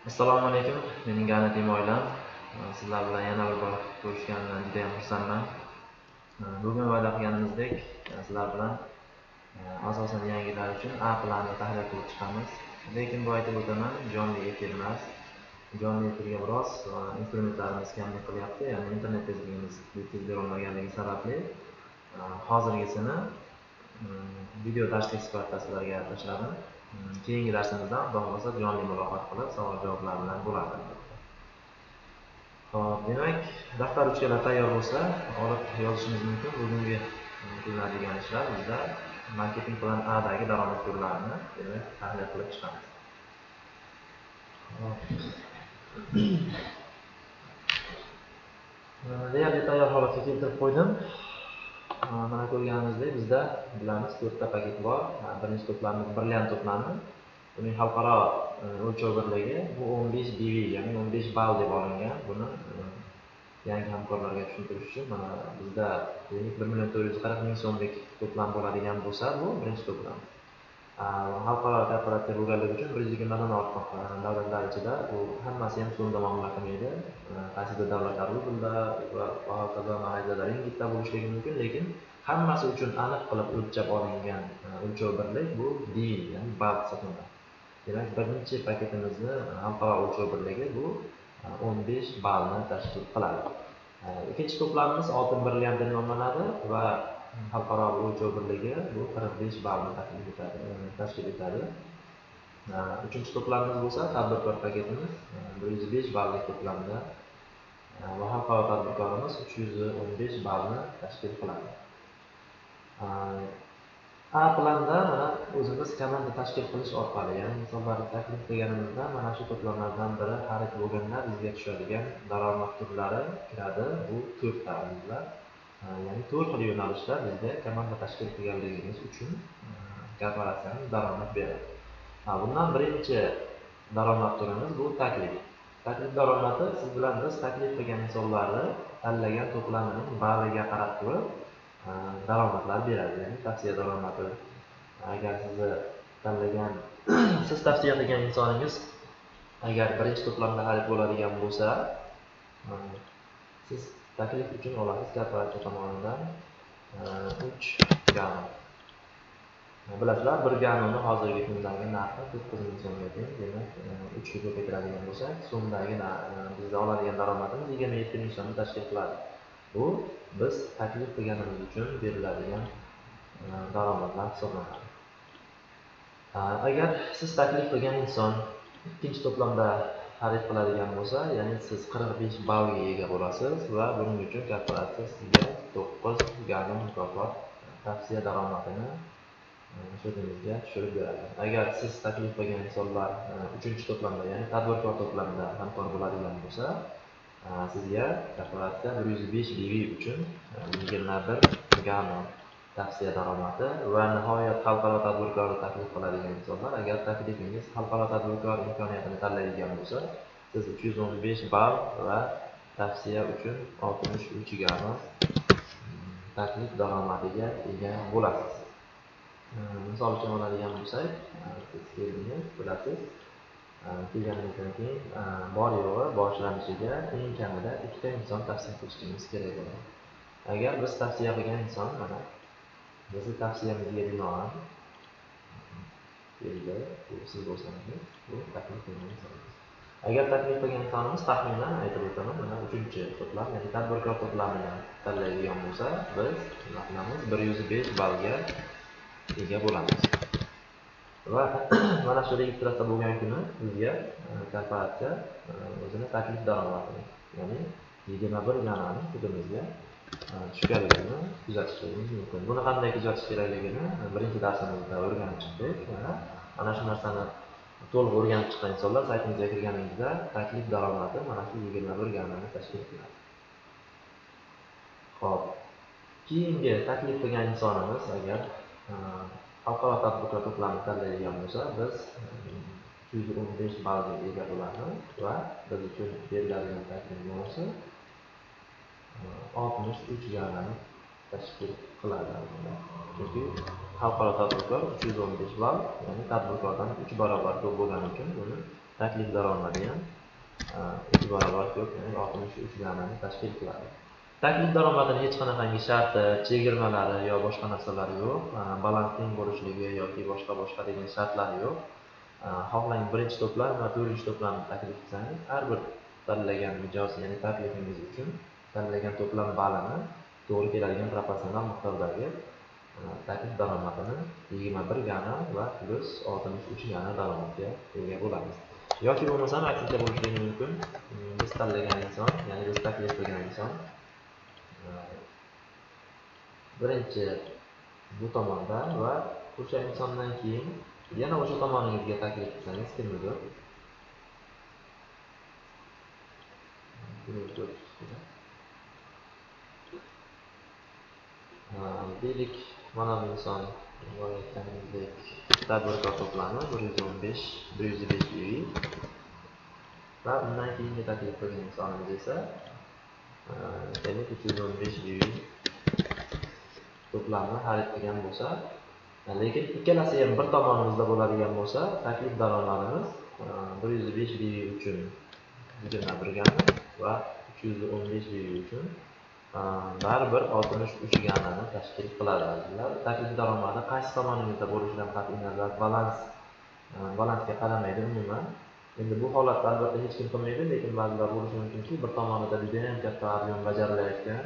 Assalomu alaykum, mening g'anitim oilam. Sizlar bilan yana bir bor ko'rishganimdan juda ham xursandman. Bugun va'da qilganimizdek, sizlar bilan asosan yangilar uchun A planni tahlil qilib chiqamiz. Lekin bu aytib o'taman, jonli efir emas. Jonli efirga biroz instrumentlarimiz kamlik qilyapti, ya'ni internet tezligimiz yetib berolmaganligi sababli hozirgisini video darslik sifatida sizlarga tashladim. Keyingi darsimizda xudo xohlasa jonli muloqot qilib savol-javoblar bilan bo'ladi. Xo'p, demak, daftar uchkalar tayyor bo'lsa, olib yozishimiz mumkin. Bugungi qilinadigan ishlar bizda marketing plan A'dagi daromad turlarini demak tahlil qilib chiqamiz. Deyarli tayyor holatga keltirib qo'ydim. Mana ko'rganingizdek, bizda bilamiz 4 ta paket bor. Birinchi to'plamimiz brilliant to'plami. Uning xalqaro o'lchov birligi bu 15 dV, ya'ni 15 ball deb olingan. Buni yangi hamkorlarga tushuntirish uchun mana bizda 1,440,000 so'mlik to'plam bo'ladigan bo'lsa, bu birinchi to'plam. Xalqaro korporatsiya bo'lganligi uchun 120 dan ortiq davlatlar ichida bu hammasi ham so'mda muomala qilmaydi. Qaysidir davlatlar rublda va hokazo mahallada ringitda bo'lishligi mumkin, lekin hammasi uchun aniq qilib o'lchab olingan o'lchov birlik bu dv, ya'ni ball hisoblanadi. Demak, birinchi paketimizni xalqaro o'lchov birligi bu 15 ballni tashkil qiladi. Ikkinchi to'plamimiz oltin brilliant deb nomlanadi va xalqaro o'lchov birligi bu 45 ballni tashkil etadi. Uchinchi to'plamimiz bo'lsa tadbirkor paketimiz 105 balllik to'plamda va xalqaro tadbirkorimiz 315 ballni tashkil qiladi. A planda mana o'zimiz komanda tashkil qilish orqali, ya'ni misollarni taklif qilganimizda mana shu to'plamlardan biri xarid bo'lganda bizga tushadigan daromad turlari kiradi. Bu 4 ta bizlar. Ya'ni 4 xil yo'nalishda bizga komanda tashkil qilganligimiz uchun korporatsiyaning daromad beradi. Bundan birinchi daromad turimiz bu taklif. Taklif daromadi siz bilan biz taklif qilgan insonlarni tanlagan to'plamining bariga qarab turib daromadlar beradi. Ya'ni tavsiya daromadi. Agar sizni tanlagan siz tavsiya qilgan insoningiz agar birinchi to'plamda xarid bo'ladigan bo'lsa, siz taklif uchun olasiz korporatsiya tomonidan 3 gano. Bilasizlar, 1 ganoni hozirgi kundagi narxi 9,000 so'mga teng. Demak, 3 ga ko'paytiradigan bo'lsak, so'mdagi bizda oladigan daromadimiz 27,000 so'mni tashkil qiladi. Bu biz taklif qilganimiz uchun beriladigan daromadlar hisoblanadi. Agar siz taklif qilgan inson ikkinchi to'plamda xarid qiladigan bo'lsa, ya'ni siz 45 ballga ega bo'lasiz va buning uchun korporatsiya sizga 9 gano mukofot tavsiya daromadini hisobingizga tushirib beradi. Agar siz taklif qilgan insonlar 3-to'plamda, ya'ni tadbirkor to'plamida hamkor bo'ladigan bo'lsa, sizga korporatsiya 105 dv uchun 21 gano tavsiya daromadi va nihoyat xalqaro tadbirkorni taklif qiladigan insonlar, agar taklifingiz xalqaro tadbirkor imkoniyatini tanlaydigan bo'lsa, siz 315 ball va tavsiya uchun 63 gano taklif daromadiga ega bo'lasiz. Misol uchun oladigan bo'lsak, siz keldingiz, bilasiz, kelganingizdan keyin bor yo'g'i boshlanishiga eng kamida 2 ta inson tavsiya qilishingiz kerak bo'ladi. Agar biz tavsiya qilgan inson mana bizni tavsiyamizga binoan keldi, siz bo'lsangiz, bu taklif qilgan insonimiz. Agar taklif qilgan insonimiz taxminan aytib o'taman, mana 3-to'plam, ya'ni tadbirkor to'plamini tanlaydigan bo'lsa, biz narximiz 105 ballga ega bo'lamiz. Va mana shu registratsiya bo'lgan kuni bizga korporatsiya o'zini taklif daromadini, ya'ni 21 ganoni sudimizga tushganligini kuzatishingiz mumkin. Buni qanday kuzatish kerakligini birinchi darsimizda o'rganib chiqdik. Mana shu narsani to'liq o'rganib chiqqan insonlar saytimizga kirganingizda taklif daromadi mana shu 21 ganoni tashkil qiladi. Xo'p, keyingi taklif qilgan insonimiz agar xalqaro tadbirkor to'plamini tanlaydigan bo'lsa, biz 315 ballga ega bo'lamiz va biz uchun beriladigan taklif bonusi 63 ganoni tashkil qiladi. Chunki xalqaro tadbirkor 315 ball, ya'ni tadbirkordan 3 barobar ko'p bo'lgani uchun buni taklif daromadi ham 2 barobar ko'p, ya'ni 63 ganani tashkil qiladi. Taklif daromadini hech qanaqangi sharti, chegirmalari yo boshqa narsalari yo'q. Balans teng bo'lishligi yoki boshqa degan shartlari yo'q. Xohlang birinchi to'plam va to'rtinchi to'plamni taklif qilsangiz, har bir tanlagan mijoz, ya'ni taklifingiz uchun tanlagan to'plam balini to'g'ri keladigan proporsional miqdordagi taklif daromadini 21 gana va plus 63 gana daromadga ega bo'lamiz. Yoki bo'lmasa aksincha bo'lishligi mumkin. Biz tanlagan inson, ya'ni biz taklif qilgan inson birinchi bu tomonda va o'sha insondan keyin yana o'sha tomoningizga taklif qilsangiz kimnidir deylik, mana bu inson aytganimizdek tadbirkor to'plami 115 BV va undan keyingi taklif qilgan insonimiz esa demak 315 BV to'plamni xarid qilgan bo'lsa, lekin ikkalasi ham bir tomonimizda bo'ladigan bo'lsa, taklif daromadimiz 105 BV uchun 21 gana va 315 BV uchun baribir 63 ganani tashkil qiladi. Taklif daromadi qaysi tomonimizda bo'lishidan qat'iy nazar balansga qaramaydi umuman. Endi bu holatda albatta hech kim qilmaydi, lekin ba'zilar bo'lishi mumkinki, bir tomonida juda ham katta ob'em bajarilayotgan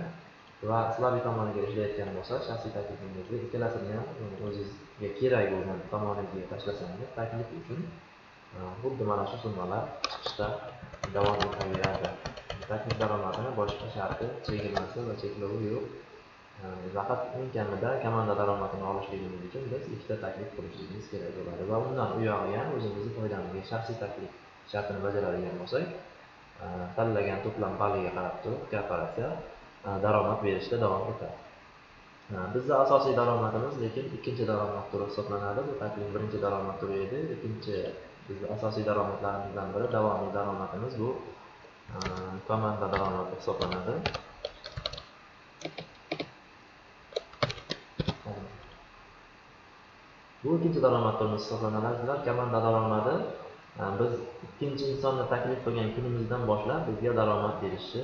va sizlarning tomoniga ishlayotgan bo'lsa, shaxsiy taklifingizni ikkalasini ham o'zingizga kerak bo'lgan tomoningizga tashlasangiz, taklif uchun xuddi mana shu summalar chiqishda davom etaveradi. Taklif daromadini boshqa sharti, chegirmasi va cheklovi yo'q. Faqat eng kamida komanda daromadini olishligimiz uchun biz ikkita taklif qilishimiz kerak bo'ladi va undan u yog'iga ham o'zimizning foydamizga shaxsiy taklif shartini bajaradigan bo'lsak, tanlagan to'plam baliga qarab turib korporatsiya daromad berishda davom etadi. Bizda asosiy daromadimiz lekin ikkinchi daromad turi hisoblanadi. Bu taklif birinchi daromad turi edi. Ikkinchi bizda asosiy daromadlarimizdan biri davomiy daromadimiz bu komanda daromadi hisoblanadi. Bu ikkinchi daromad turimiz hisoblanadi. Komanda daromadi biz ikkinchi insonni taklif qilgan kunimizdan boshlab bizga daromad berishi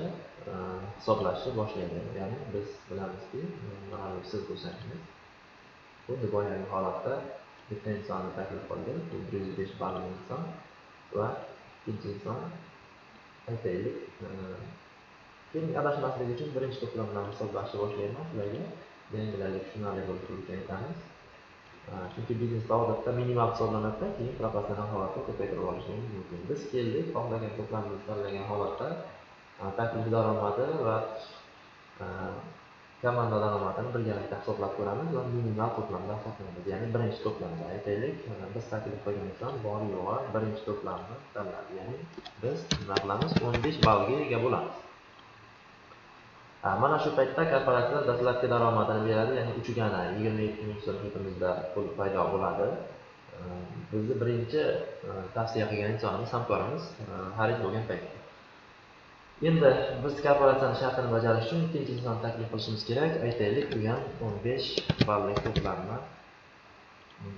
hisoblashni boshlaydi. Ya'ni biz bilamizki, mana siz bo'lsangiz, xuddi boyagi holatda bitta insonni taklif qilgan, 105 balli inson va ikkinchi inson aytaylik, keyin adashmaslik uchun birinchi to'plamdan hisoblashni boshlaymiz. Sizlarga yangilarga tushunarli bo'lishi uchun aytamiz. Chunki biznesda odatda minimal hisoblanadi, keyin proporsional holatda ko'paytirib olishingiz mumkin. Biz keldik, xohlagan to'plamimizni tanlagan holatda taklif daromadi va komanda daromadini birgalikda hisoblab ko'ramiz va minimal to'plamda hisoblaymiz. Ya'ni birinchi to'plamda aytaylik, biz taklif qilgan inson bor yo'g'i birinchi to'plamni tanladi. Ya'ni biz nima qilamiz? 15 ballga ega bo'lamiz. Mana shu paytda korporatsiya dastlabki daromadini beradi, ya'ni 3 gana 27 ming so'm hisobimizda pul paydo bo'ladi. Bizni birinchi tavsiya qilgan insonimiz, hamkorimiz xarid bo'lgan paytda. Endi biz korporatsiyaning shartini bajarish uchun ikkinchi insonni taklif qilishimiz kerak. Aytaylik, bu ham 15 ballik to'plamni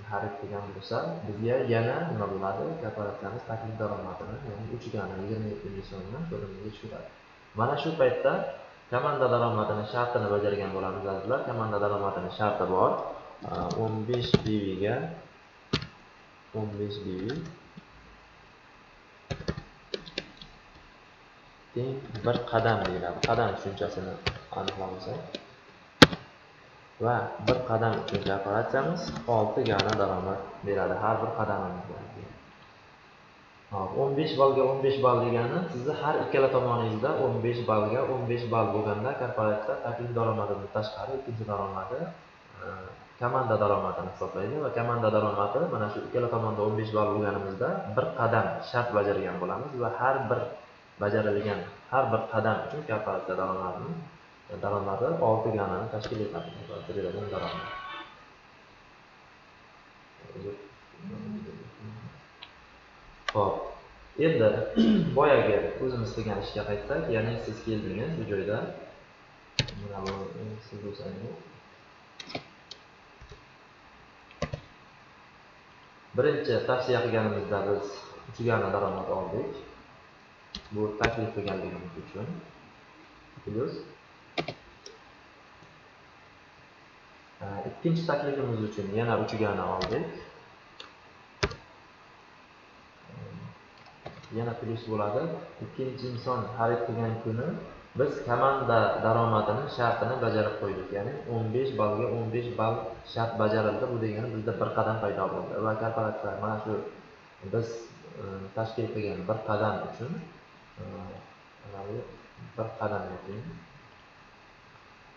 xarid qilgan bo'lsa, bizga yana nima bo'ladi? Korporatsiyamiz taklif daromadini, ya'ni 3 gana 27 ming so'mni qo'limizga tushiradi. Mana shu paytda komanda daromadini shartini bajargan bo'lamiz azizlar. Komanda daromadini sharti bor. 15 BV ga 15 BV teng bir qadam deyiladi. Qadam tushunchasini aniqlamasak va bir qadam uchun korporatsiyamiz 6 gana daromad beradi har bir qadamimizda. 15 ballga 15 ball degani sizni har ikkala tomoningizda 15 ballga 15 ball bo'lganda korporatsiya taklif daromadidan tashqari ikkinchi daromadi komanda daromadini hisoblaydi va komanda daromadi mana shu ikkala tomonda 15 ball bo'lganimizda bir qadam shart bajargan bo'lamiz va har bir bajarilgan har bir qadam uchun korporatsiya daromadi 6 ganani tashkil etadi. Xo'p, endi boyagi o'zimiz qilgan ishga qaytsak, ya'ni siz keldingiz bu joyda. Mana bu siz bo'lsangiz. Birinchi tavsiya qilganimizda biz uchgani daromad oldik. Bu taklif qilganligimiz uchun. Plus ikkinchi taklifimiz uchun yana uchgani oldik. Yana plus bo'ladi. Ikkinchi inson xarid qilgan kuni biz komanda daromadini shartini bajarib qo'ydik. Ya'ni 15 ballga 15 ball shart bajarildi. Bu degani bizda bir qadam paydo bo'ldi. Va korporatsiya mana shu biz tashkil qilgan bir qadam uchun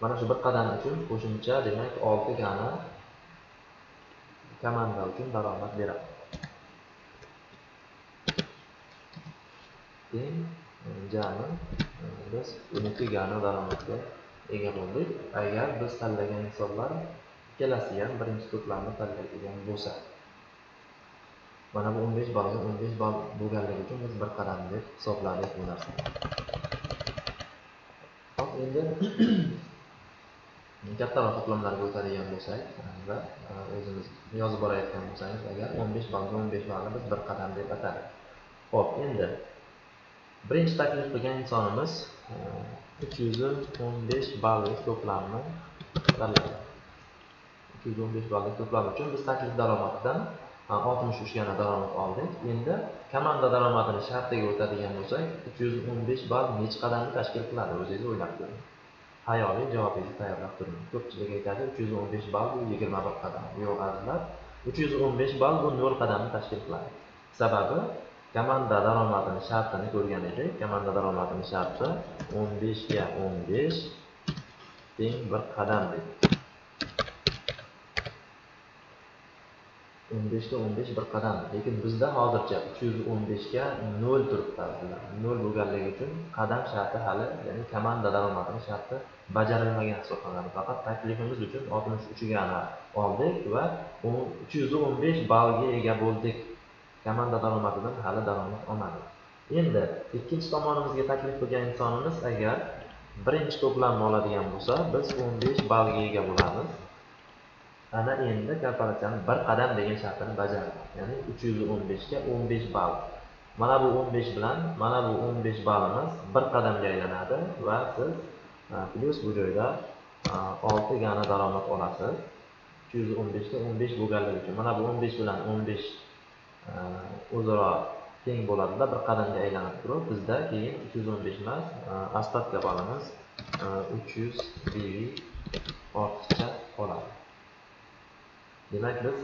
mana shu bir qadam uchun qo'shimcha demak 6 gani komanda uchun daromad beradi. Jami biz 12 gani daromadga ega bo'ldik. Agar biz tanlagan insonlar ikkalasi ham birinchi to'plamni tanlaydigan bo'lsa, mana bu 15 ballga 15 ball bo'lganligi uchun biz bir qadam deb hisobladik bu narsani. Hop, endi kattaroq to'plamlarga o'tadigan bo'lsak va o'zimiz yozib borayotgan bo'lsangiz, agar 15 ballga 15 ballni biz bir qadam deb atadik. Hop, endi birinchi taklif qilgan insonimiz 315 ballik to'plamni tanladi. 315 ballik to'plam uchun biz taklif daromadidan 63 gana daromad oldik. Endi komanda daromadini shartiga o'tadigan bo'lsak, 315 ball necha qadamni tashkil qiladi? O'zingiz o'ylab ko'ring. Hayoliy javobingizni tayyorlab turing. Ko'pchilik aytadi 315 ball bu 21 qadam. Yo'q azizlar, 315 ball bu 0 qadamni tashkil qiladi. Sababi komanda daromadini shartini ko'rgan edik. Komanda daromadini sharti 15 ga 15 teng bir qadam dedik. 15 ga 15 bir qadam. Lekin bizda hozircha 315 ga 0 turibdi. 0 bo'lganligi uchun qadam sharti hali, ya'ni komanda daromadini sharti bajarilmagan hisoblanadi. Faqat taklifimiz uchun 63 gani oldik va 315 ballga ega bo'ldik. Komanda daromadidan hali daromad olmadi. Endi ikkinchi tomonimizga taklif qilgan insonimiz agar birinchi to'plamni oladigan bo'lsa, biz 15 ballga ega bo'lamiz. Ana endi korporatsiyaning bir qadam degan shartini bajardi. Ya'ni 315 ga 15 ball. Mana bu 15 bilan mana bu 15 ballimiz bir qadamga aylanadi va siz plus bu joyda 6 gani daromad olasiz. 315 ga 15 bo'lganligi uchun mana bu 15 bilan 15 o'zaro teng bo'ladida bir qadamga aylanib turib, bizda keyin 315 emas, ostatka ballimiz 300 BV ortiqcha qoladi. Demak biz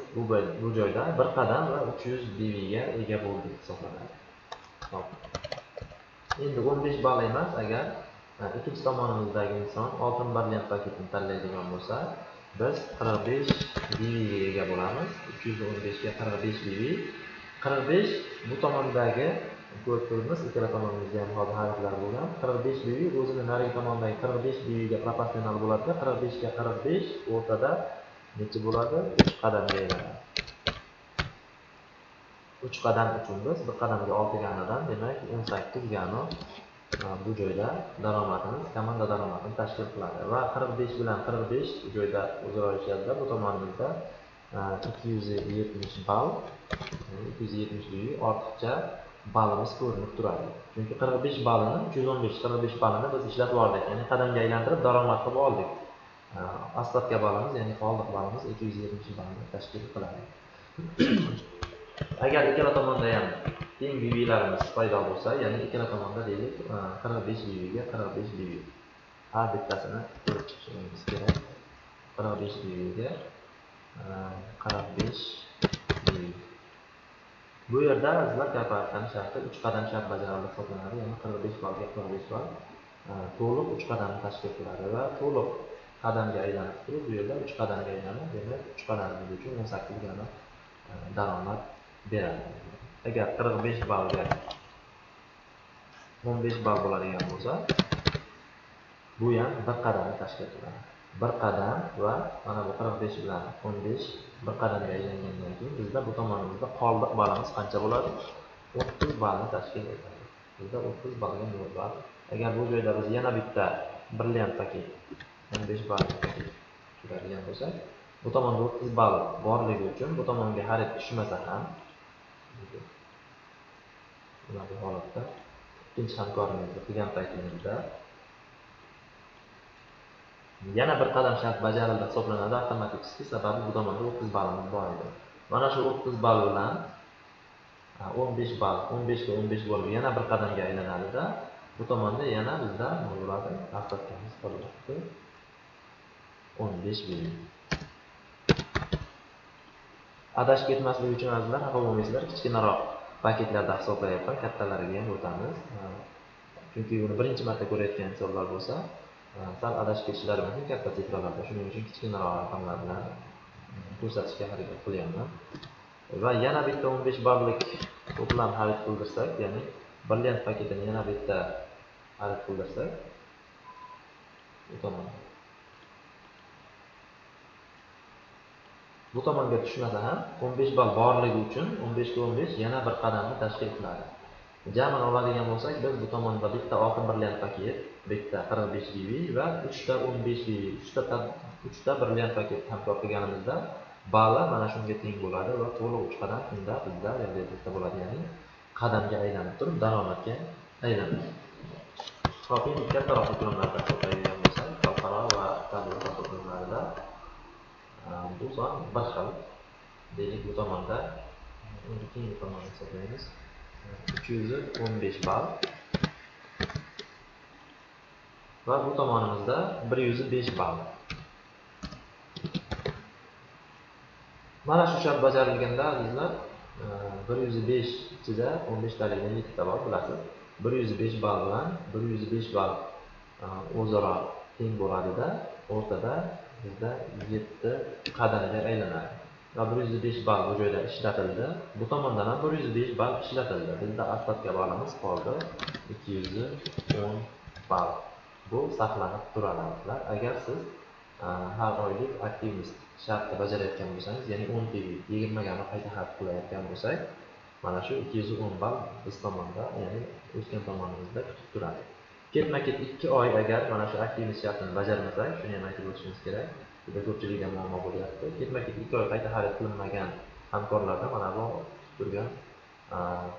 bu joyda bir qadam va 300 BV ga ega bo'ldik hisoblanadi. Hop. Endi 15 ball emas, agar ikkinchi tomonimizdagi inson oltin brilliant paketini tanlaydigan bo'lsa, biz 45 BV ga ega bo'lamiz. 315 ga 45 BV. 45 bu tomondagi ko'rib turibmiz, ikkala tomonimizda ham hozir harakatlar bo'lgan. 45 BV o'zini narigi tomondagi 45 BV ga proporsional bo'ladi. 45 ga 45 o'rtada necha bo'ladi? 3 qadamga aylanadi. 3 qadam uchun biz bir qadamga 6 ganidan, demak 18 gani bu joyda daromadimiz, komanda daromadini tashkil qiladi va 45 bilan 45 bu joyda o'zaro ishlaydi. Bu tomonimizda 270 ball, 270 BV ortiqcha ballimiz ko'rinib turadi. Chunki 45 ballini 315 ballini biz ishlatib oldik, ya'ni qadamga aylantirib daromad qilib oldik. Ostatka ballimiz, ya'ni qoldiq ballimiz 270 ballni tashkil qiladi. Agar ikkala tomonda ham teng BVlarimiz paydo bo'lsa, ya'ni ikkala tomonda deylik 45 BV ga 45 BV. Har bittasini ko'rib chiqishimiz kerak. 45 BV ga 45 BV. Bu yerda bizlar korporatsiyaning sharti 3 qadam shart bajarildi hisoblanadi, ya'ni 45 ballga 45 ball to'liq 3 qadamni tashkil qiladi va to'liq qadamga aylanib turib, bu yerda 3 qadamga aylanib, demak 3 qadamimiz uchun 18 gani daromad beradi. Agar 45 ballga 15 ball bo'ladigan bo'lsa, bu ham bir qadamni tashkil qiladi. Bir qadam va mana bu 45 bilan 15 bir qadamga aylangandan keyin bizda bu tomonimizda qoldiq ballimiz qancha bo'ladi? 30 ballni tashkil etadi. Bizda 30 ballga 0 ball. Agar bu joyda biz yana bitta brilliant paket 15 ball kiradigan bo'lsak, bu tomonda 30 ball borligi uchun bu tomonga xarid tushmasa ham Mana bu holatda ikkinchi hamkorimizni qilgan paytimizda yana bir qadam shart bajarildi hisoblanadi avtomatik, sababi bu tomonda 30 ballimiz bor edi. Mana shu 30 ball bilan 15 ball, 15 ga 15 bo'lib yana bir qadamga aylanadi-da, bu tomonda yana bizda nima bo'ladi? Asosimiz qoladi. 15 bill. Adashib ketmaslik uchun azizlar, xafa bo'lmaysizlar, kichkinaroq paketlarda hisoblayapman, kattalariga ham o'tamiz. Chunki buni birinchi marta ko'rayotgan insonlar bo'lsa, sal adashib ketishlari mumkin katta sifralarda. Shuning uchun kichkinaroq raqamlar bilan ko'rsatishga harakat qilyapman. Va yana bitta 15 balllik to'plam xarid qildirsak, ya'ni brilliant paketini yana bitta xarid qildirsak, bu tomonga tushmasa ham 15 ball borligi uchun 15 ga 15 yana bir qadamni tashkil qiladi. Jami oladigan bo'lsak, biz bu tomonda bitta oltin brilliant paket, bitta 45 GB va 3 ta 15 GB, 3 ta brilliant paket hamkor qilganimizda balli mana shunga teng bo'ladi va to'liq 3 qadam shunda bizda realizasiya bo'ladi, ya'ni qadamga aylanib turib daromadga aylanadi. Xo'p, endi kattaroq to'plamlarda hisoblaydigan bo'lsak, xalqaro va tadbirkor to'plamlarida bu son bir xil. Deylik, bu tomonda keyingi tomonni hisoblaymiz. 315 ball va bu tomonimizda 105 ball. Mana shu shart bajarilganda azizlar, 105 ichida 15 talikdan 7 ta bor, bilasiz. 105 ball bilan 105 ball o'zaro teng bo'ladi-da, o'rtada bizda 7 qadamga aylanadi. Va 105 ball bu joyda ishlatildi. Bu tomondan ham 105 ball ishlatildi. Bizda asosiy ballimiz qoldi 210 ball. Bu saqlanib turadi. Agar siz har oylik aktivist shartni bajarayotgan bo'lsangiz, ya'ni 10 TV 20 gani qayta xarid qilayotgan bo'lsak, mana shu 210 ball biz tomonda, ya'ni o'sgan tomonimizda kutib turadi. Ketma-ket 2 oy agar mana shu aktivist shartini bajarmasak, shuni ham aytib o'tishimiz kerak. Juda ko'pchilikda muammo bo'lyapti. Ketma-ket 2 oy qayta xarid qilinmagan hamkorlarda mana bu turgan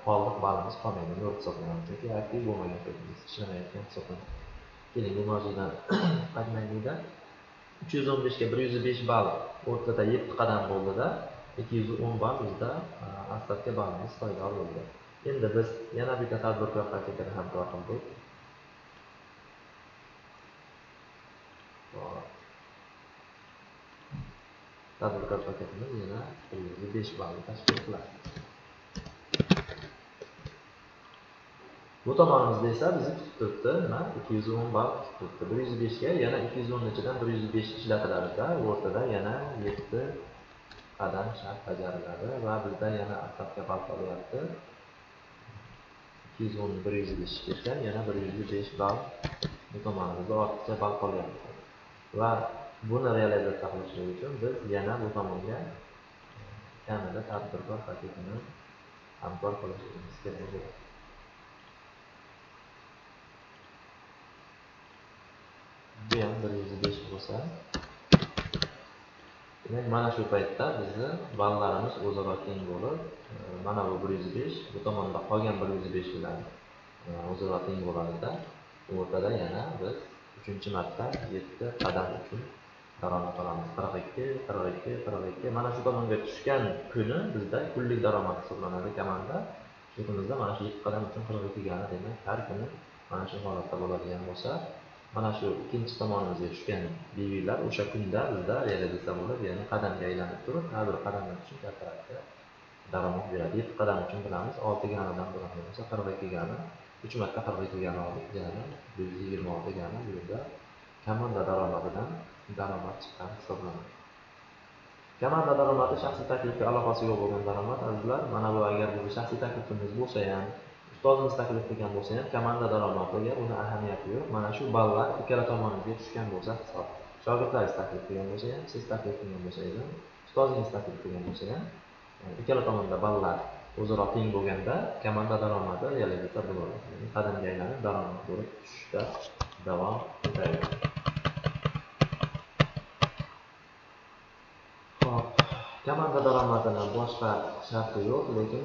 qoldiq ballimiz qolmaydi, yo'q hisoblanadi. Chunki aktiv bo'lmagan paytimizda ishlamayotgan hisoblanadi. Keling, bu mavzudan qaytmaylikda. 315 ga 105 ball o'rtada 7 qadam bo'ldi-da, 210 ball bizda asosiy ballimiz paydo bo'ldi. Endi biz yana bitta tadbirkor paketini hamkor qildik. Tadbirkor paketimiz yana 105 ball tashkil qiladi. Bu tomonimizda esa bizni kutib turibdi, 210 ball kutib turibdi. 105 ga yana 210 ichidan 105 ishlatiladi-da, o'rtada yana 7 qadam shart bajariladi va bizda yana asosiy ball qolyapti. 210 105 ketgan, yana 105 ball bu tomonimizda ortiqcha ball qolyapti. Va buni realizatsiya qilish uchun biz yana bu tomonga kamida tadbirkor paketini hamkor qilishimiz kerak. Bu ham 105 bo'lsa, demak mana shu paytda bizni ballarimiz o'zaro teng bo'lib, mana bu 105, bu tomonda qolgan 105 bilan o'zaro teng bo'ladi-da, o'rtada yana biz 3-marta 7 qadam uchun daromad olamiz. 42, 42, 42. Mana shu tomonga tushgan kuni bizda kunlik daromad hisoblanadi kamanda. Shu kunimizda mana shu 7 qadam uchun 42 gani, demak har kuni mana shu holatda bo'ladigan bo'lsa, mana shu ikkinchi tomonimizga tushgan BVlar o'sha kunda bizda realizatsiya bo'lib, ya'ni qadamga aylanib turib, har bir qadam uchun katta daromad beradi. 7 qadam uchun bilamiz, 6 ganidan bo'ladi bo'lsa 42 gani, 3 marta 42 gani oldik, ya'ni 126 gani bu yerda komanda daromadidan daromad chiqqan hisoblanadi. Komanda daromadi shaxsiy taklifga aloqasi yo'q bo'lgan daromad azizlar. Mana bu agar bizning shaxsiy taklifimiz bo'lsa ham, ustozimiz taklif qilgan bo'lsa ham, komanda daromadiga uni ahamiyati yo'q. Mana shu ballar ikkala tomoningizga tushgan bo'lsa hisob. Shogirdlaringiz taklif qilgan bo'lsa ham, siz taklif qilgan bo'lsangiz ham, ustozingiz taklif qilgan bo'lsa ham, ikkala tomonda ballar o'zaro teng bo'lganda komanda daromadi realizatsiya bo'ladi. Qadamga aylanib daromad bo'lib tushishda davom etadi. Komanda daromadining boshqa sharti yo'q, lekin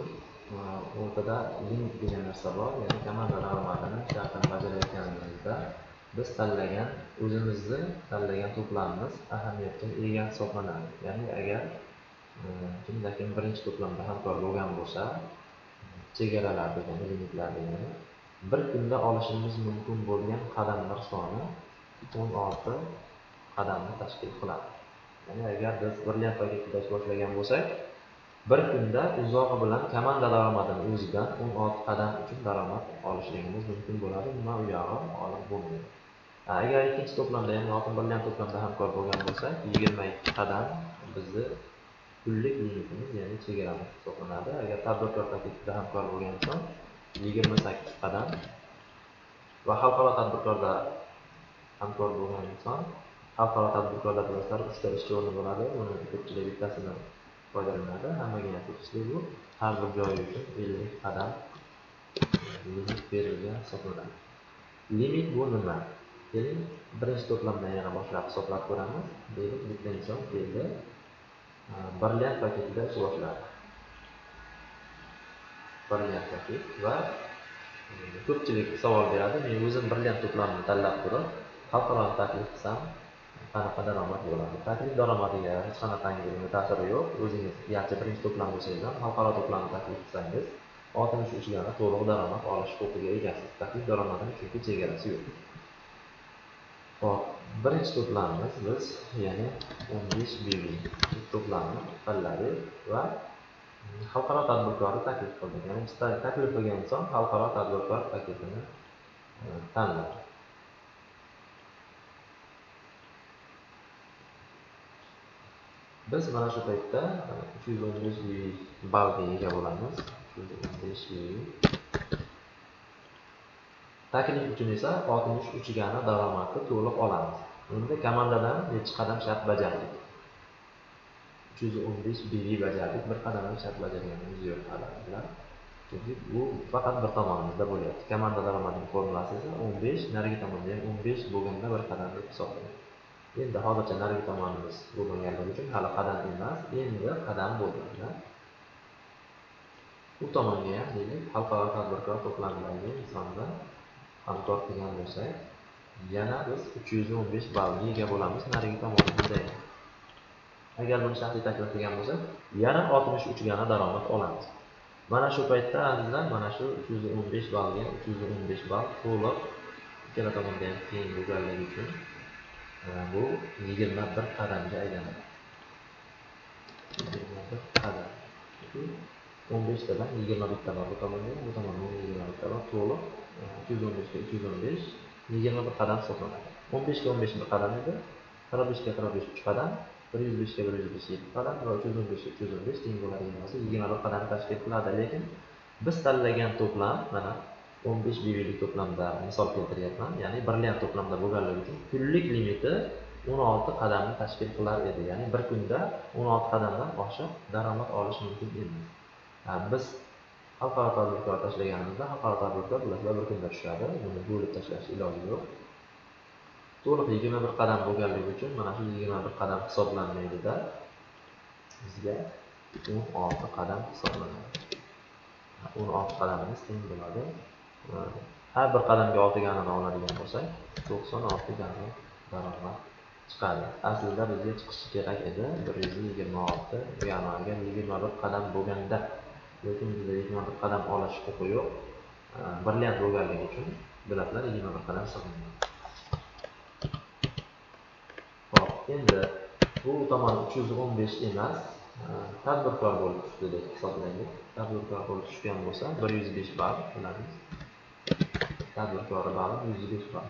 o'rtada limit degan narsa bor, ya'ni komanda daromadini shartini bajarayotganimizda biz tanlagan o'zimizni tanlagan to'plamimiz ahamiyatga ega hisoblanadi. Ya'ni agar kimdakim birinchi to'plamda hamkor bo'lgan bo'lsa, chegaralar degani, limitlar degani, bir kunda olishimiz mumkin bo'lgan qadamlar soni 16 qadamni tashkil qiladi. Ya'ni agar biz brilliant paketida boshlagan bo'lsak, bir kunda uzog'i bilan komanda daromadini o'zidan 16 qadam uchun daromad olishligimiz mumkin bo'ladi. Nima u yog'i olib bo'lmaydi. Agar ikkinchi to'plamda, ya'ni oltin brilliant to'plamda hamkor bo'lgan bo'lsak, 22 qadam bizni kunlik limitimiz, ya'ni chegaramiz hisoblanadi. Agar tadbirkor paketida hamkor bo'lgan so'ng 28 qadam va xalqaro tadbirkorda hamkor bo'lgan inson, xalqaro tadbirkorlar bilan 3 ta ishchi o'rni bo'ladi. Buni ko'pchilik bittasidan foydalanadi. Hammaga ham tegishli bu. Har bir joy uchun 50 qadam limit berilgan hisoblanadi. Limit bu nima? Keling, birinchi to'plamdan yana boshlab hisoblab ko'ramiz. Deylik, bitta inson keldi, brilliant paketida ish boshladi. Brilliant paket va ko'pchilik savol beradi. Men o'zim brilliant to'plamini tanlab turib, xalqaro taklif qilsam, qanaqa daromad bo'ladi? Taklif daromadiga hech qanaqangi ta'siri yo'q. O'zingiz garchi birinchi to'plam bo'lsangiz ham, xalqaro to'plamni taklif qilsangiz, 63 gana to'liq daromad olish huquqiga egasiz. Taklif daromadini chunki chegarasi yo'q. Hop, birinchi to'plamimiz biz, ya'ni 15 BV to'plamni tanladik va xalqaro tadbirkorni taklif qildik. Ya'ni biz taklif qilgan inson xalqaro tadbirkor paketini tanladi. Biz mana shu paytda 315 ballga ega bo'lamiz. 315 taklif uchun esa 63 gana daromadni to'liq olamiz. Endi komandadan necha qadam shart bajardik? 315 BV bajardik, bir qadamdan shart bajarganimiz yo'q bilan. Chunki bu faqat bir tomonimizda bo'lyapti. Komanda daromadining formulasi esa 15, narigi tomonda ham 15 bo'lganda bir qadam deb hisoblanadi. Endi hozircha narigi tomonimiz bo'lmaganligi uchun hali qadam emas, endi qadam bo'ladi. Bu tomonga ham deylik, xalqaro tadbirkor to'plamidagi insonda hamkor qilgan bo'lsak, yana biz 315 ballga ega bo'lamiz narigi tomonimizda. Agar buni shaxsiy taklif qilgan bo'lsak, yana 63 gana daromad olamiz. Mana shu paytda azizlar, mana shu 315 ballga 315 ball to'liq ikkala tomonda ham teng bo'lganligi uchun bu 21 qadamga aylanadi. 21 qadam. 15 tadan 21 ta bor bu tomonda, bu tomonda 21 ta bor to'liq 315 ga 315 21 qadam hisoblanadi. 15 ga 15 bir qadam edi, 45 ga 45 3 qadam, 105 ga 105 7 qadam va 315 ga 315 teng bo'ladigan bo'lsa 21 qadam tashkil qiladi. Lekin biz tanlagan to'plam mana 15 BVlik to'plamda misol keltiryapman. Ya'ni brilliant to'plamda bo'lganligi uchun kunlik limiti 16 qadamni tashkil qilar edi. Ya'ni bir kunda 16 qadamdan oshiq daromad olish mumkin emas. Biz xalqaro tadbirkor tashlaganimizda, xalqaro tadbirkor bilasizlar bir kunda tushadi. Buni bo'lib tashlash iloji yo'q. To'liq 21 qadam bo'lganligi uchun mana shu 21 qadam hisoblanmaydi-da. Bizga 16 qadam hisoblanadi. 16 qadamimiz teng bo'ladi. Har bir qadamga 6 ganani oladigan bo'lsak, 96 gana daromad chiqadi. Aslida bizga chiqishi kerak edi 126 ganaga 21 qadam bo'lganda. Lekin bizda 21 qadam olish huquqi yo'q. Brilliant bo'lganligi uchun bilasizlar 21 qadam hisoblanadi. Hop, endi bu tomon 315 emas, tadbirkor bo'lib tushdi deb hisoblaylik. Tadbirkor bo'lib tushgan bo'lsa 105 ball bilamiz. Tadbirkor balli 105 ball.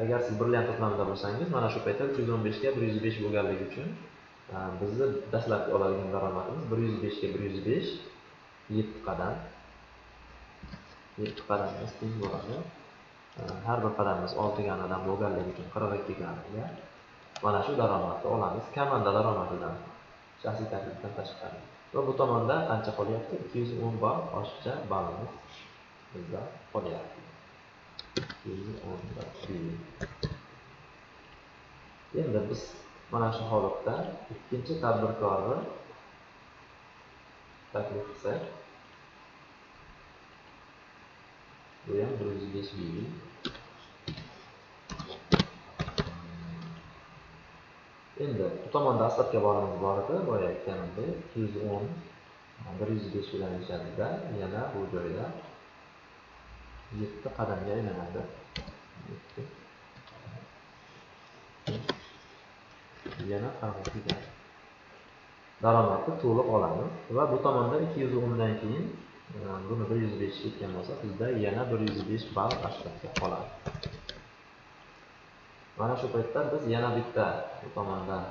Agar siz brilliant to'plamida bo'lsangiz, mana shu paytda 315 ga 105 bo'lganligi uchun bizni dastlabki oladigan daromadimiz 105 ga 105 7 qadam. 7 qadamimiz teng bo'ladi. Har bir qadamimiz 6 ganadan bo'lganligi uchun 42 ganaga mana shu daromadni olamiz. Komanda daromadidan, shaxsiy taklifdan tashqari. Va bu tomonda qancha qolyapti? 210 ball oshiqcha ballimiz bizda qolyapti. 210 ball. Endi biz mana shu holatda ikkinchi tadbirkorni taklif qilsak, Bu ham 105 BV. Endi bu tomonda asabga borimiz bor edi, boya aytganimdek 210 105 bilan yechadida, yana bu joyda 7 qadamga aylanadi. Yana qarg'ishga daromadni to'liq olamiz va bu tomonda 210 dan keyin buni 105 ketgan bo'lsa, bizda yana 105 ball asabga qoladi. Mana shu paytda biz yana bitta bu tomondan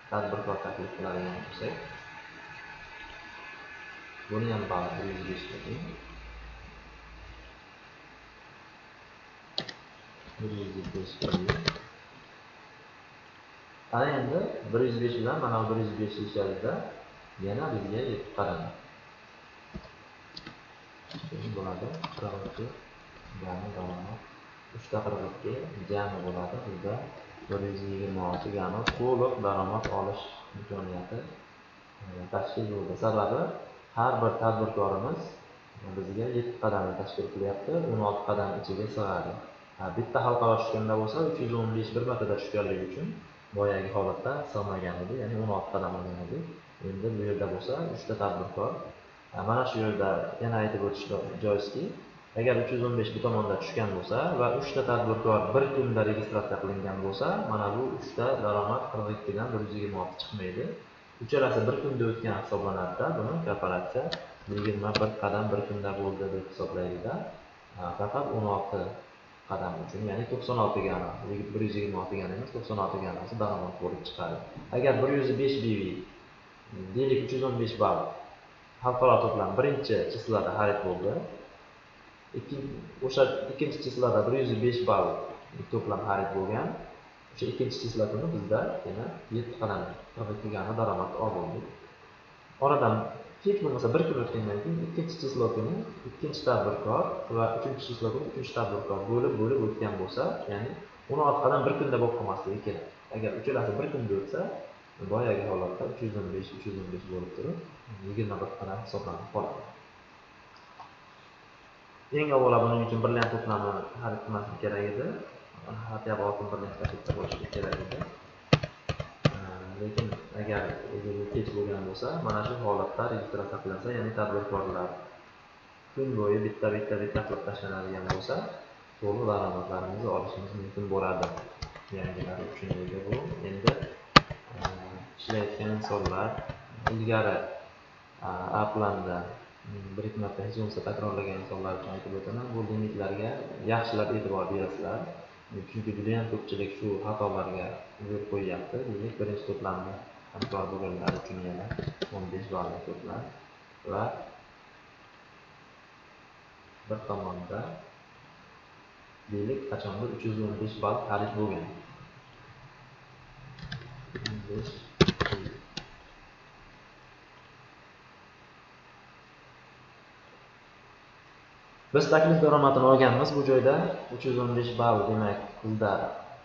tadbirkor taklif qiladigan bo'lsak, buni ham ball 105 qiling. 105 qiling. Ana endi 105 bilan mana 105 ishlarida yana bizga 7 qadam bo'ladi. 42 jami daromad 3 ta 42 jami bo'ladi. Bizda 126 gani to'liq daromad olish imkoniyati tashkil bo'ldi. Sababi har bir tadbirkorimiz bizga 7 qadamni tashkil qilyapti, 16 qadam ichiga sig'adi. Bitta xalqaro tushganda bo'lsa 315 bir martada tushganligi uchun boyagi holatda sig'magan edi, ya'ni 16 qadam olgan edi. Endi bu yerda bo'lsa 3 ta tadbirkor. Mana shu yerda yana aytib o'tish joizki, agar 315 bu tomonda tushgan bo'lsa va 3 ta tadbirkor bir kunda registratsiya qilingan bo'lsa, mana bu 3 ta daromad 42 dan 126 chiqmaydi. Uchalasi bir kunda o'tgan hisoblanadi-da, buni korporatsiya 21 qadam bir kunda bo'ldi deb hisoblaydi-da. Faqat 16 qadam uchun, ya'ni 96 gani, 126 gani emas, 96 ganasi daromad bo'lib chiqadi. Agar 105 BV deylik 315 ball xalqaro to'plam birinchi chislada xarid bo'ldi. O'sha ikkinchi chislada 105 ball to'plam xarid bo'lgan. O'sha ikkinchi chisla kuni bizda yana 7 qadam 42 gani daromad oldik. Oradan hech bo'lmasa bir kun o'tgandan keyin ikkinchi chislo kuni ikkinchi tadbirkor va uchinchi chislo kuni uchinchi tadbirkor bo'lib o'tgan bo'lsa, ya'ni 16 qadam bir kunda bo'lib qolmasligi kerak. Agar uchalasi bir kunda o'tsa, boyagi holatda 315 bo'lib turib 21 qadam hisoblanib qoladi. Eng avvalo buning uchun birlan to'plamni xarid qilmaslik kerak edi. Hatto oltin birlan paketda bo'lishi kerak edi. Lekin agar kech bo'lgan bo'lsa, mana shu holatda registratsiya qilinsa, ya'ni tadbirkorlar kun bo'yi bitta qilib tashlanadigan bo'lsa, to'liq daromadlarimizni olishimiz mumkin bo'ladi. Yangilar uchun bu endi ishlayotgan insonlar ilgari aplanda bir-ikki marta hech bo'lmasa takrorlagan insonlar uchun aytib o'taman, bu limitlarga yaxshilab e'tibor berasizlar. Chunki juda ham ko'pchilik shu xatolarga yo'l qo'yyapti. Demak, birinchi to'plamni hamkor bo'lganlar uchun yana 15 ball to'plam va bir tomonda deylik qachondir 315 ball xarid bo'lgan. Biz taklif daromadini olganmiz. Bu joyda 315 ball demak bizda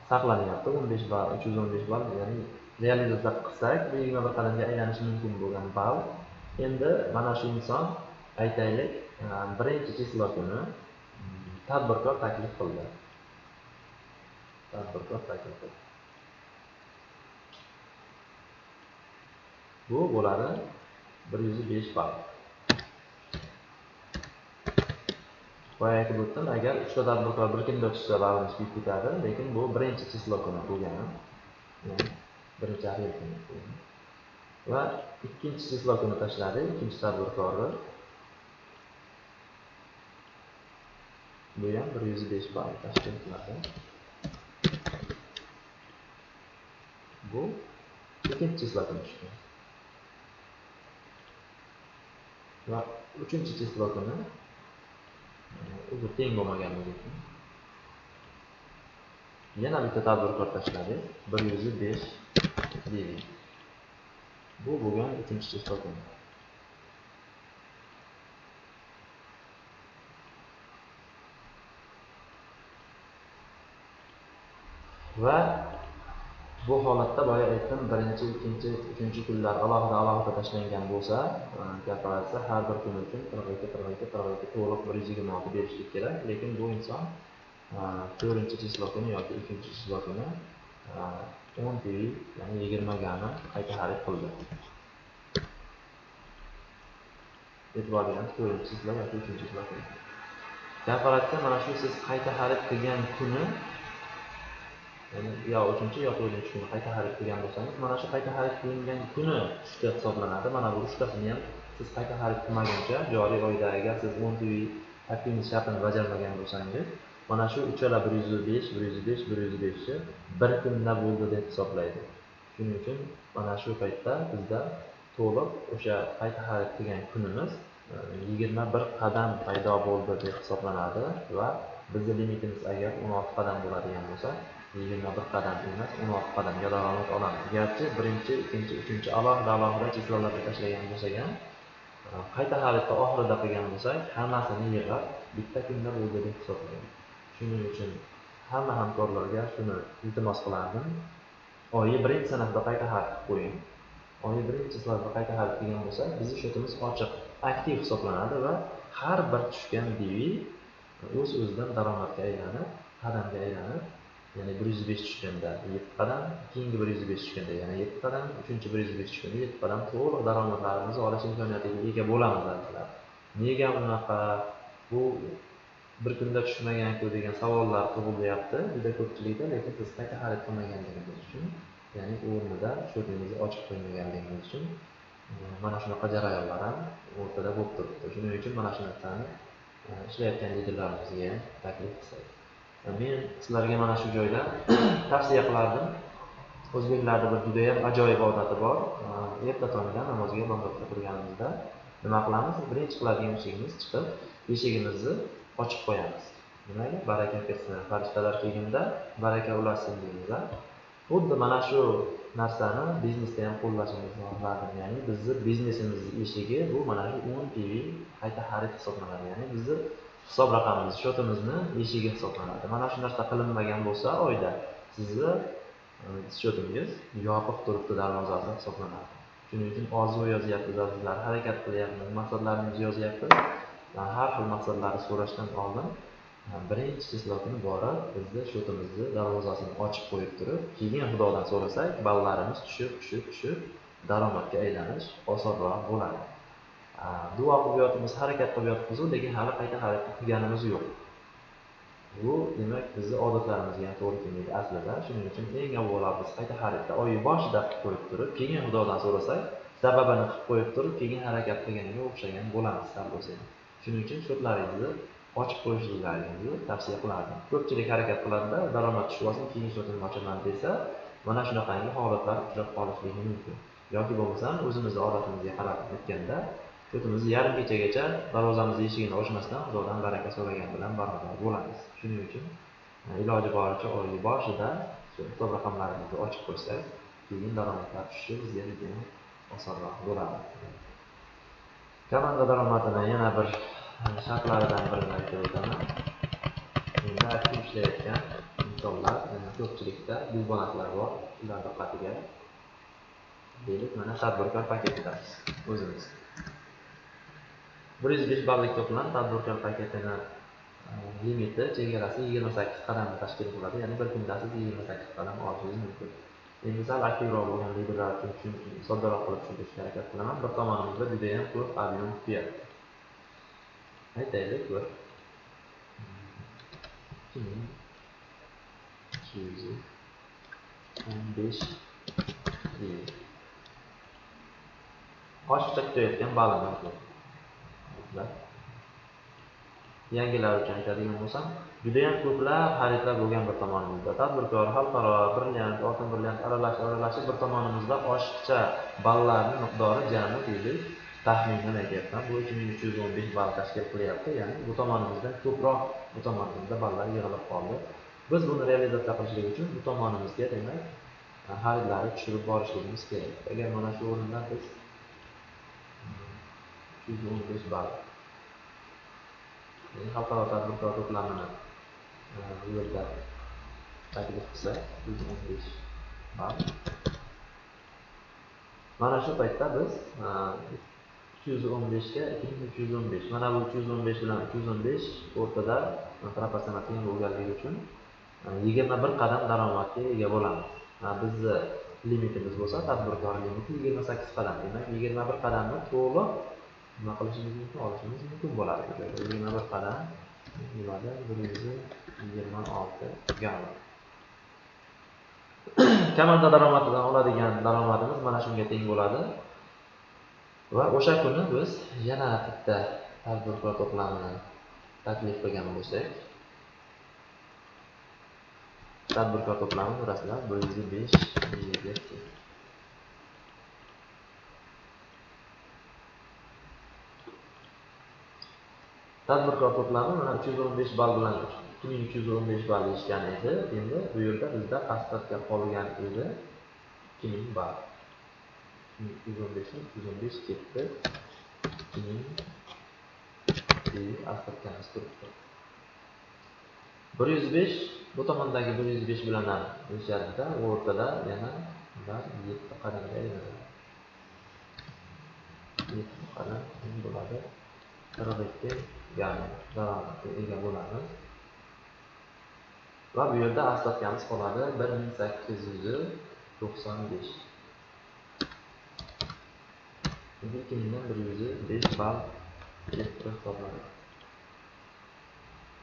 saqlanyapti. 15 ball, 315 ball, ya'ni realizatsiya qilsak, bu 21 qadamga aylanishi mumkin bo'lgan ball. Endi mana shu inson aytaylik, birinchi chislo kuni tadbirkor taklif qildi. Bu bo'ladi 105 ball. Boya aytib o'tdim, agar 3 ta tadbirkor bir kunda tushsa ballimiz kuyib ketadi, lekin bu birinchi chislo kuni bo'lgan. Ya'ni birinchi aprel kuni bo'lgan. Va ikkinchi chislo kuni tashladi, ikkinchi tadbirkorni. Bu ham 105 ball tashkil qiladi. Bu ikkinchi chislo kuni tushgan. Va uchinchi chislo kuni o'zi teng bo'lmaganligi uchun yana bitta tadbirkor tashladi, 105 deydi. Bu bo'lgan uchinchi chislo kuni. Va Bu holatda boya aytdim, birinchi, ikkinchi, uchinchi kunlar alohida tashlangan bo'lsa, kalkulyatsiya har bir kun uchun 42 to'liq 126 berishlik kerak. Lekin bu inson 4-chislo kuni yoki 2-chislo kuni 10 TV, ya'ni 20 gani qayta xarid qildi. E'tibor beramiz, 4-chislo yoki 3-chislo kuni. Kalkulyatsiya mana shu siz qayta xarid qilgan kuni, ya'ni yo 3-chi yoki 4-chi kuni qayta xarid qilgan bo'lsangiz, mana shu qayta xarid qilingan kuni uchta hisoblanadi. Mana bu uchtasini ham siz qayta xarid qilmaguncha, joriy oyda agar siz 10 TV aktivность shartini bajarmagan bo'lsangiz, mana shu uchala 105 chi bir kunda bo'ldi deb hisoblaydi. Shuning uchun mana shu paytda bizda to'liq o'sha qayta xarid qilgan kunimiz 21 qadam paydo bo'ldi deb hisoblanadi va bizning limitimiz agar 16 qadam bo'ladigan bo'lsa, 21 qadam emas, 16 qadamga daromad olamiz. Garchi birinchi, ikkinchi, uchinchi alohida chislolarga tashlagan bo'lsak ham, qayta xaridni oxirida qilgan bo'lsak, hammasini yig'ib bitta kunda bo'ldi deb hisoblaymiz. Shuning uchun hamma hamkorlarga shuni iltimos qilardim. Oyi birinchi sanatda qayta xarid qilib qo'ying. Oyi birinchi chisloda qayta xarid qilgan bo'lsak, bizning shotimiz ochiq, aktiv hisoblanadi va har bir tushgan DV o'z-o'zidan daromadga aylanib, qadamga aylanib, ya'ni 105 tushganda 7 qadam, keyingi 105 tushganda yana 7 qadam, 3-105 tushganda 7 qadam to'liq daromadlarimizni olish imkoniyatiga ega bo'lamiz azizlar. Nega unaqa bu bir kunda tushmagan-ku degan savollar tug'ilyapti juda ko'pchilikda, lekin siz qayta xarid qilmaganligingiz uchun, ya'ni o'rnida shotingizni ochib qo'ymaganligingiz uchun mana shunaqa jarayonlar ham o'rtada bo'lib turibdi. Shuning uchun mana shu narsani ishlayotgan liderlarimizga ham taklif qilsak. Men sizlarga mana shu joyda tavsiya qilardim. O'zbeklarda bir juda ham ajoyib odati bor. Erta tongda namozga bomdodda turganimizda nima qilamiz? Birinchi qiladigan ishimiz chiqib, eshigimizni ochib qo'yamiz. Nimaga? Baraka kirsin, farishtalar kelganda baraka ulashsin deymiz. Xuddi mana shu narsani biznesda ham qo'llashimiz lozim. Ya'ni bizning biznesimizning eshigi bu mana shu 10 TV qayta xarid hisoblanadi. Ya'ni bizning hisob raqamimiz, shotimizni eshigi hisoblanadi. Mana shu narsa qilinmagan bo'lsa, oyda sizni shotingiz yopiq turibdi darvozasi hisoblanadi. Shuning uchun orzu yozyapmiz azizlar, harakat qilyapmiz, maqsadlarimizni yozyapmiz. Har xil maqsadlarni so'rashdan oldin birinchi chislo kuni borib, bizni shotimizni darvozasini ochib qo'yib turib, keyin Xudodan so'rasak, ballarimiz tushib daromadga aylanish osonroq bo'ladi. Duo qilib yotibmiz, harakat qilib yotibmiz, lekin hali qayta xarid qilganimiz yo'q. Bu demak bizning odatlarimizga ham to'g'ri kelmaydi aslida. Shuning uchun eng avvalo biz qayta xaridda oy boshida qilib qo'yib turib, keyin Xudodan so'rasak, sababini qilib qo'yib turib, keyin harakat qilganga o'xshagan bo'lamiz sal bo'lsa ham. Shuning uchun shotlaringizni ochib qo'yishingizni tavsiya qilardim. Ko'pchilik harakat qiladi-da, daromad tushib olsin, keyin shotimni ochaman desa, mana shunaqangi holatlar uchrab qolishligi mumkin. Yoki bo'lmasa o'zimizning odatimizga qarab aytganda, shotimizni yarim kechagacha darvozamizni eshigini ochmasdan Xudodan baraka so'ragan bilan barobar bo'lamiz. Shuning uchun iloji boricha oy boshida hisob raqamlarimizni ochib qo'ysak, keyin daromadlar tushishi bizga juda osonroq bo'ladi. Komanda daromadini yana bir shartlaridan birini aytib o'taman. Endi aktiv ishlayotgan insonlar, ko'pchilikda dizbonatlar bor. Ular diqqatiga deylik, mana tadbirkor paketidamiz o'zimiz. 105 ballik to'plam tadbirkor paketini limiti, chegarasi 28 qadamni tashkil qiladi. Ya'ni bir kunda siz 28 qadam olishingiz mumkin. Endi sal aktivroq bo'lgan liderlar uchun soddaroq qilib tushuntirishga harakat qilaman. Bir tomonimizda juda ham ko'p ob'em kuyapti. Aytaylik, bir 2215 yil. Oshiqcha kutayotgan balimiz bor. Yangilar uchun aytadigan bo'lsam, juda ham ko'plab xaridlar bo'lgan bir tomonimizda. Tadbirkor, xalqaro, brilliant, oltin brilliant aralashib bir tomonimizda oshiqcha ballarning miqdori jami deylik, taxminan aytyapman, bu 2315 ball tashkil qilyapti. Ya'ni bu tomonimizdan ko'proq bu tomonimizda ballar yig'ilib qoldi. Biz buni realizatsiya qilishlik uchun bu tomonimizga demak xaridlarni tushirib borishligimiz kerak. Agar mana shu o'rindan biz 315 ball xalqaro tadbirkor to'plamini bu yerda taklif qilsak, 315 Mana shu paytda biz 315 ga 2315. Mana bu 315 bilan 315 o'rtada proporsional teng bo'lganligi uchun 21 qadam daromadga ega bo'lamiz. Bizni limitimiz bo'lsa, tadbirkor limiti 28 qadam. Demak, 21 qadamni to'liq nima qilishimiz mumkin, olishimiz mumkin bo'ladi. 21 qadam nimada 126 gallon. Komanda daromadidan oladigan daromadimiz mana shunga teng bo'ladi. Va o'sha kuni biz yana bitta tadbirkor to'plamini taklif qilgan bo'lsak, tadbirkor to'plami rasman 105 milliga teng. Tadbirkor to'plami mana 315 ball bilan 2315 ball ishgan edi. Endi bu yerda bizda asfaltga qolgan edi 2000 ball. 315 dan 315 ketdi. 2000 asfaltimiz turibdi. 105 bu tomondagi 105 bilan ham o'shadida o'rtada yana 7 qadamga aylanadi. 7 qadam bo'ladi. 42 ya'ni daromadga ega bo'lamiz. Va bu yerda asfaltimiz qoladi 1895. 2105 ball ketdi hisoblanadi.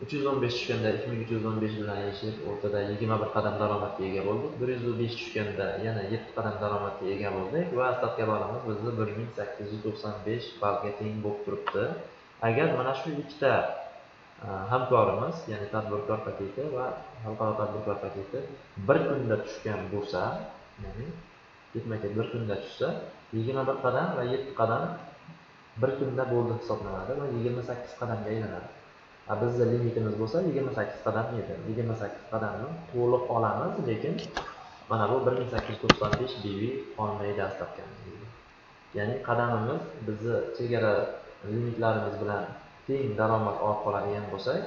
315 tushganda 2315 bilan eshib o'rtada 21 qadam daromadga ega bo'ldik. 105 tushganda yana 7 qadam daromadga ega bo'ldik va asfaltga boramiz bizni 1895 ballga teng bo'lib turibdi. Agar mana shu ikkita hamkorimiz, ya'ni tadbirkor paketi va xalqaro tadbirkor paketi bir kunda tushgan bo'lsa, ya'ni ketma-ket bir kunda tushsa, 21 qadam va 7 qadam bir kunda bo'ldi hisoblanadi va 28 qadamga aylanadi. Bizning limitimiz bo'lsa 28 qadam edi. 28 qadamni to'liq olamiz, lekin mana bu 1895 BV olmaydi asfaltkamizga. Ya'ni qadamimiz bizni chegara limitlarimiz bilan teng daromad olib qoladigan bo'lsak,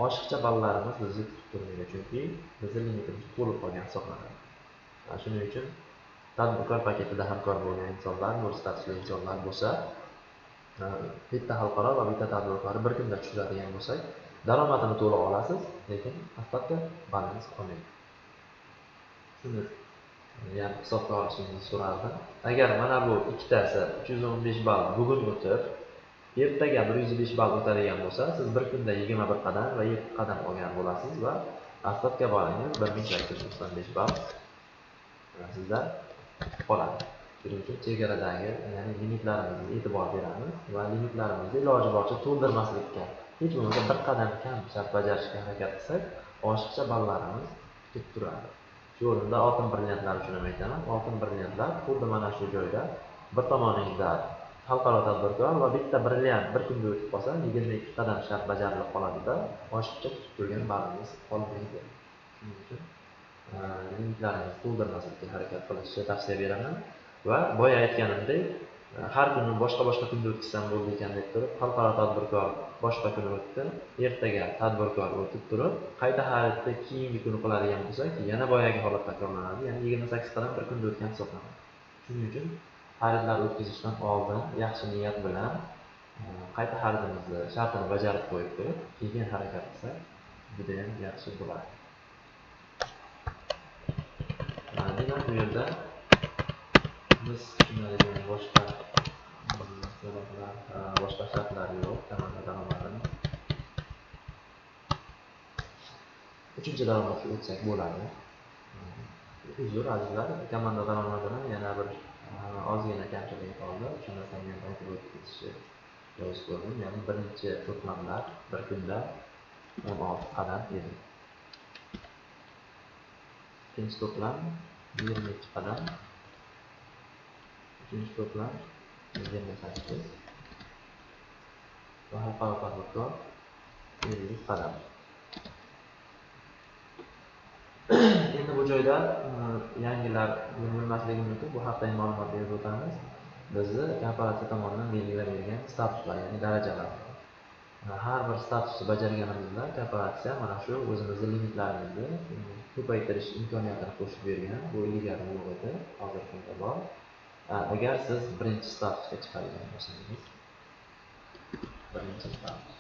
oshiqcha ballarimiz bizni kutib turmaydi, chunki bizning limitimiz to'liq qolgan hisoblanadi. Shuning uchun tadbirkor paketida hamkor bo'lgan insonlar, statusli insonlar bo'lsa, bitta xalqaro va bitta tadbirkor bir kunda tushiradigan bo'lsak, daromadini to'liq olasiz, lekin asfaltga balingiz qolmaydi. Shuni ham hisobga olishingizni so'rardim. Agar mana bu ikkitasi 315 ball bugun o'tib, ertaga 105 ball o'tadigan bo'lsa, siz bir kunda 21 qadam va 7 qadam olgan bo'lasiz va asfaltga boringiz 1895 ball sizda qoladi. Shuning uchun chegaradagi, ya'ni limitlarimizga e'tibor beramiz va limitlarimizni iloji boricha to'ldirmaslikka, hech bo'lmasa bir qadam kam shart bajarishga harakat qilsak, oshiqcha ballarimiz kutib turadi. Shu o'rinda oltin brilliantlar uchun ham aytaman, oltin brilliantlar xuddi mana shu joyda bir tomoningizda xalqaro tadbirkor va bitta brilliant bir kunda o'tib qolsa, 22 qadam shart bajarilib qoladi-da, oshiqcha kutib turgan balimiz qolmaydi. Shuning uchun limitlarimizni to'ldirmaslikka harakat qilishni tavsiya beraman. Va boya aytganimdek, har kuni boshqa kunda o'tkazsam bo'ldi ekan deb turib, xalqaro tadbirkor boshqa kuni o'tdi, ertaga tadbirkor o'tib turib, qayta xaridni keyingi kuni qiladigan bo'lsak, yana boyagi holat takrorlanadi, ya'ni 28 qadam bir kunda o'tgan hisoblanadi. Shuning uchun xaridlar o'tkazishdan oldin yaxshi niyat bilan qayta xaridimizni shartini bajarib qo'yib turib, keyin harakat qilsak, juda ham yaxshi bo'ladi. Demak, bu yerda biz tushunadigan boshqa shartlar yo'q. Komanda daromadini 3-chi daromadga o'tsak bo'ladi. Uzr azizlar, komanda daromadini yana bir ozgina kamchilik qoldi. Shu narsani ham aytib o'tishni joiz ko'rdim. Ya'ni birinchi to'plamlar bir kunda 16 qadam edi. Ikkinchi to'plam 22 qadam. Üçüncü to'plam 28 va xalqaro tadbirkor 50 qadam. Endi bu joyda yangilar bilmasligi mumkin. Bu haqdagi ma'lumotni berib o'tamiz. Bizni korporatsiya tomonidan belgilab berilgan statuslar, ya'ni darajalar. har bir statusni bajarganimizda korporatsiya mana shu o'zimizni limitlarimizni ko'paytirish imkoniyatini qo'shib bergan. Bu ilgari yo'q edi, hozirgi kunda bor. Agar siz birinchi statusga chiqadigan bo'lsangiz, birinchi status.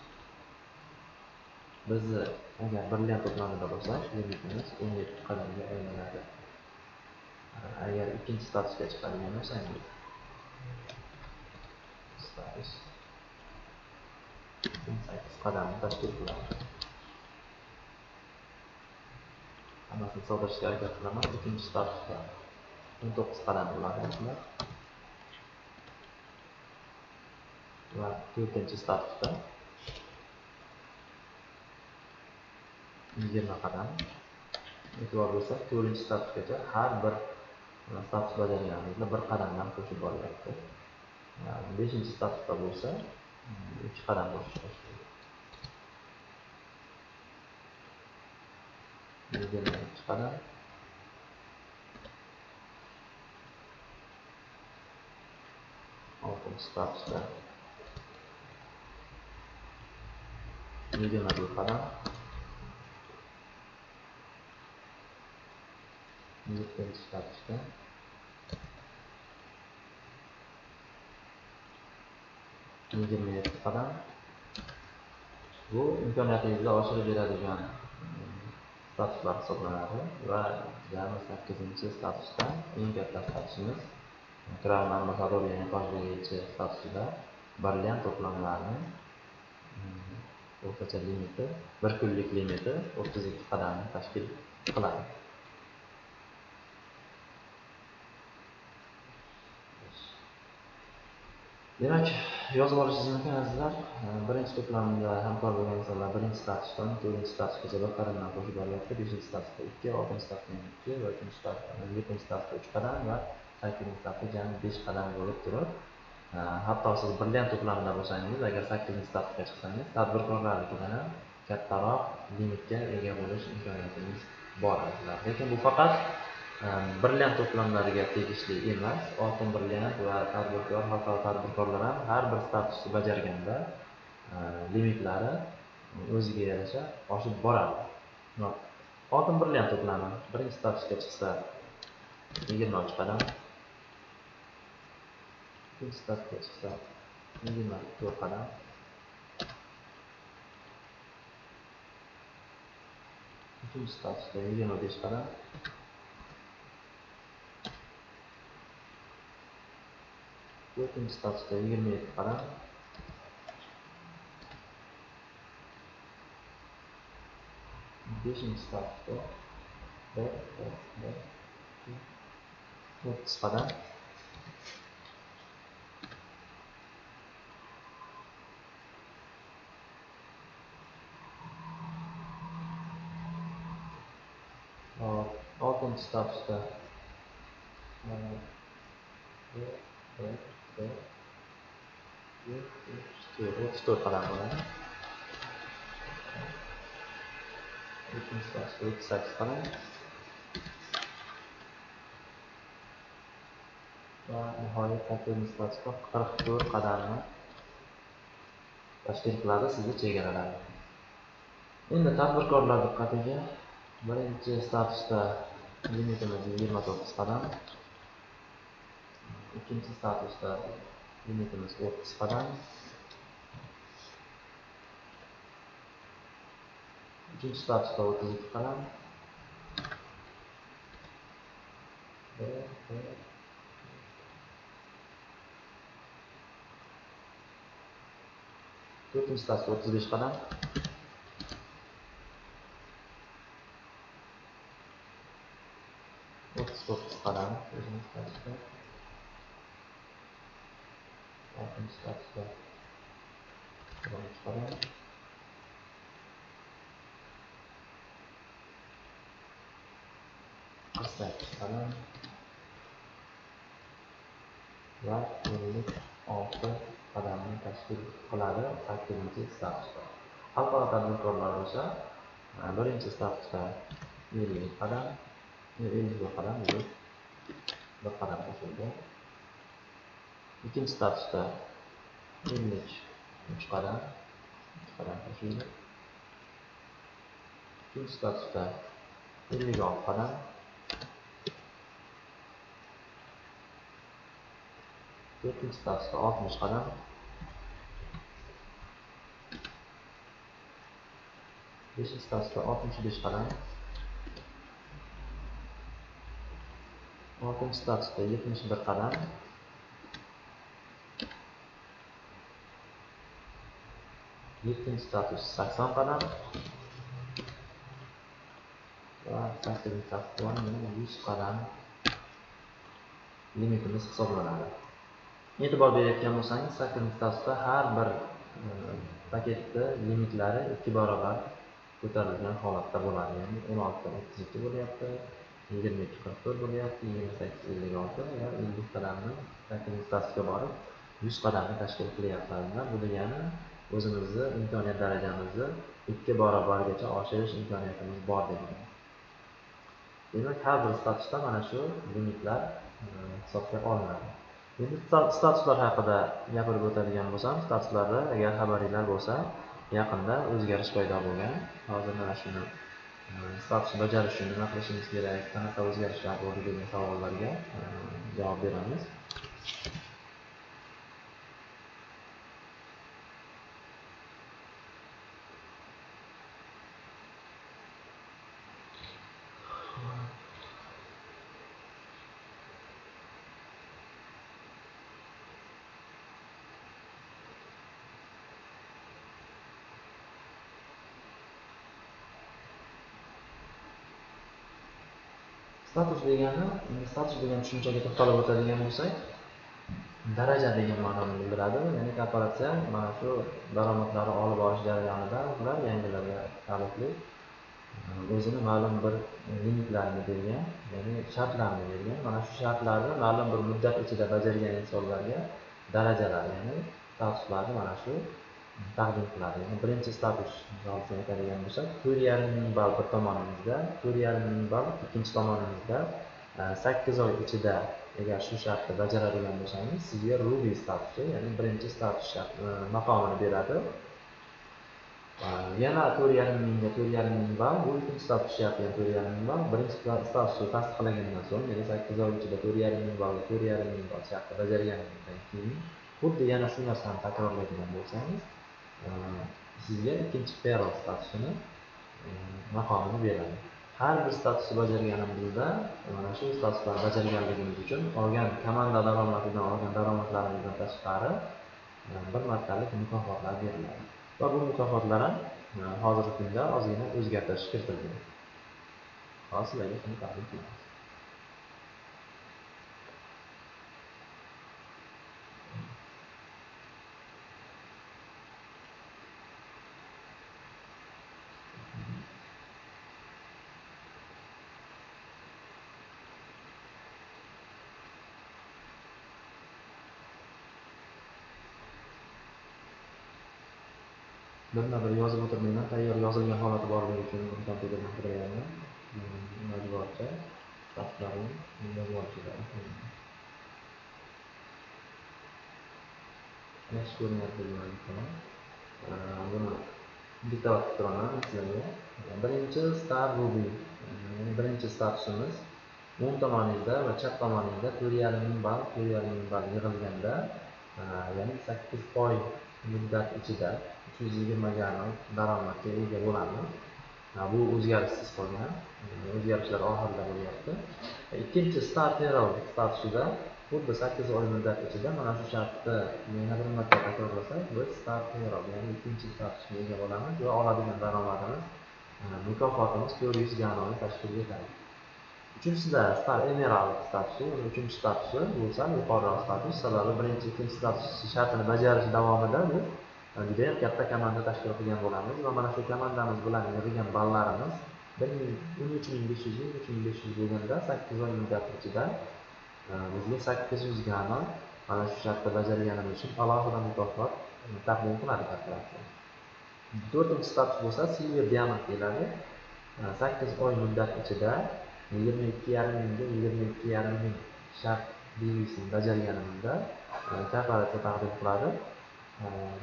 Bizni agar brilliant to'plamida bo'lsak, limitimiz 17 qadamga aylanadi. Agar ikkinchi statusga chiqadigan bo'lsangiz, status 8 qadamni tashkil qiladi. Hammasini soldirishga harakat qilaman. Ikkinchi statusda 19 qadam bo'ladi. Va to'rtinchi statusda 20 qadam. E'tibor bersak, to'rtinchi statusgacha har bir status bajarganimizda bir qadamdan qo'shib boryapti. 5-chi statusda bo'lsa 3 qadam qo'shish kerak. 23 qadam. 6-chi statusda 21 qadam. 7-chi statusda 27 qadam. Bu imkoniyatingizni oshirib beradigan statuslar hisoblanadi va jami 8-chi statusda eng katta statusimiz Crown Ambassador, ya'ni boshlig'ichi statusida brilliant to'plamlarni o'rtacha limiti, bir kunlik limiti 32 qadamni tashkil qiladi. Demak, yozib olishingiz mumkin azizlar. Birinchi to'plamda hamkor bo'lgan insonlar birinchi statusdan 4-chi statusgacha bir qadamdan qo'shib boryapti. 5-chi statusda 2, 6-chi statusda 2 va 3-chi statusda 7-chi statusda 3 qadam va 8-chi statusda jami 5 qadam bo'lib turib, hatto siz brilliant to'plamida bo'lsangiz, agar 8-chi statusga chiqsangiz, tadbirkorlarnikidan ham kattaroq limitga ega bo'lish imkoniyatingiz bor azizlar. Lekin bu faqat brilliant to'plamlariga tegishli emas. Oltin brilliant va tadbirkor, xalqaro tadbirkorlar ham har bir statusni bajarganda limitlari o'ziga yarasha oshib boradi. Oltin brilliant to'plami birinchi statusga chiqsa 23 qadam, ikkinchi statusga chiqsa 24 qadam, uchinchi statusda 25 qadam, 4-chi statusda 27 qadam, 5-chi statusda 30 qadam, 6-chi statusda 34 qadam bo'ladi. 7-chi statusda 38 qadam va nihoyat 8-chi statusda 44 qadamni tashkil qiladi sizni chegaralar. Endi tadbirkorlar diqqatiga, birinchi statusda limitimiz 29 qadam, ikkinchi statusda limitimiz 30 qadam, uchinchi statusda 32 qadam, 4-chi statusda 35 qadam, 39 qadam, 5-chi statusda, 6-chi statusda 13 qadam, 48 qadam va 56 qadamni tashkil qiladi 8-chi statusda. Xalqaro tadbirkorlar bo'lsa, birinchi statusda 50 qadam, 51 qadam bo'lib bir qadam qo'shildi. Ikkinchi statusda 53 qadam, qadam tashlaydi. Uchinchi statusda 56 qadam. To'rtinchi statusda 60 qadam. Beshinchi statusda 65 qadam. Oltinchi statusda 71 qadam. Yettinchi status 80 qadam. Va 8-chi statusda 100 qadam limitimiz hisoblanadi. E'tibor berayotgan bo'lsangiz, 8-chi statusda har bir paketni limitlari 2 barobar ko'tarilgan holatda bo'ladi. Ya'ni 16 dan 32 bo'lyapti, 22 44 bo'lyapti, 28 56 va 50 qadamni 8-chi statusga borib 100 qadamni tashkil qilyapmiz. Bu degani o'zimizni imkoniyat darajamizni 2 barobargacha oshirish imkoniyatimiz bor degani. Demak, har bir statusda mana shu limitlar hisobga olinadi. Endi statuslar haqida gapirib o'tadigan bo'lsam, statuslarda agar xabaringlar bo'lsa, yaqinda o'zgarish paydo bo'lgan. Hozir mana shuni status bajarish uchun nima qilishimiz kerak, qanaqa o'zgarishlar bo'ldi degan savollarga javob beramiz. Status degan tushunchaga to'xtalib o'tadigan bo'lsak, daraja degan ma'noni bildiradi. Ya'ni korporatsiya mana shu daromadlari olib borish jarayonida ular yangilarga taalluqli o'zini ma'lum bir limitlarini bergan, ya'ni shartlarni bergan. Mana shu shartlarni ma'lum bir muddat ichida bajargan insonlarga darajalar, ya'ni statuslarni mana shu taqdim qiladi. Yani birinchi status misolida aytadigan bo'lsak, 4,5 ming ball bir tomonimizda, 4,5 ming ball ikkinchi tomonimizda 8 oy ichida agar shu shartni bajaradigan bo'lsangiz, sizga Ruby statusi, ya'ni birinchi status maqomini beradi. Yana 4,5 mingga 4,5 ming ball, bu ikkinchi status sharti 4,5 ming ball, birinchi statusni tasdiqlagandan so'ng, ya'ni 8 oy ichida 4,5 ming ball, 4,5 ming ball shartni bajarganingizdan keyin, xuddi yana shu narsani takrorlaydigan bo'lsangiz, sizga ikkinchi payroll statusini maqomini beradi. Har bir statusni bajarganimizda mana shu statuslarni bajarganligimiz uchun olgan komanda daromadidan olgan daromadlarimizdan tashqari bir martalik mukofotlar beriladi. Va bu mukofotlar ham hozirgi kunda ozgina o'zgartirish kiritilgan. Hozir sizlarga shuni taqdim qilamiz. Bir yozib o'tirmayman, tayyor yozilgan holati borligi uchun kompyuterdan qidiryapman. Iloji boricha statuslarni yozib olishlar. Yaxshi ko'rinyapti degan. Buni diktat qilib turaman sizlarga. Birinchi Star Ruby, ya'ni birinchi statusimiz o'ng tomoningizda va chap tomoningizda 4,5 ming ball, 4,5 ming ball yig'ilganda, ya'ni 8 oy muddat ichida 320 ga daromadga ega bo'lamiz. Bu o'zgarishsiz qolgan, o'zgarishlar oxirida bo'lyapti. Ikkinchi Star Payroll statusida xuddi 8 oy muddat ichida mana shu shartni yana bir marta takrorlasak, biz Star Payroll, ya'ni ikkinchi statusga ega bo'lamiz va oladigan daromadimiz, mukofotimiz 400 ganoni tashkil etadi. Uchinchisida Star Emerald statusi, ya'ni uchinchi statusi bo'lsa yuqoriroq status, sababi birinchi, ikkinchi status shartini bajarish davomida biz juda ham katta komanda tashkil qilgan bo'lamiz va mana shu komandamiz bilan yig'ilgan ballarimiz 13.500 bo'lganda 8 oy muddat ichida bizga 800 gano mana shu shartda bajarganimiz uchun alohida mukofot taqdim qiladi korporatsiya. To'rtinchi status bo'lsa Silver Diamond deyiladi. 8 oy muddat ichida 22,5 mingga 22,5 ming shart belgisini bajarganimizda korporatsiya taqdim qiladi.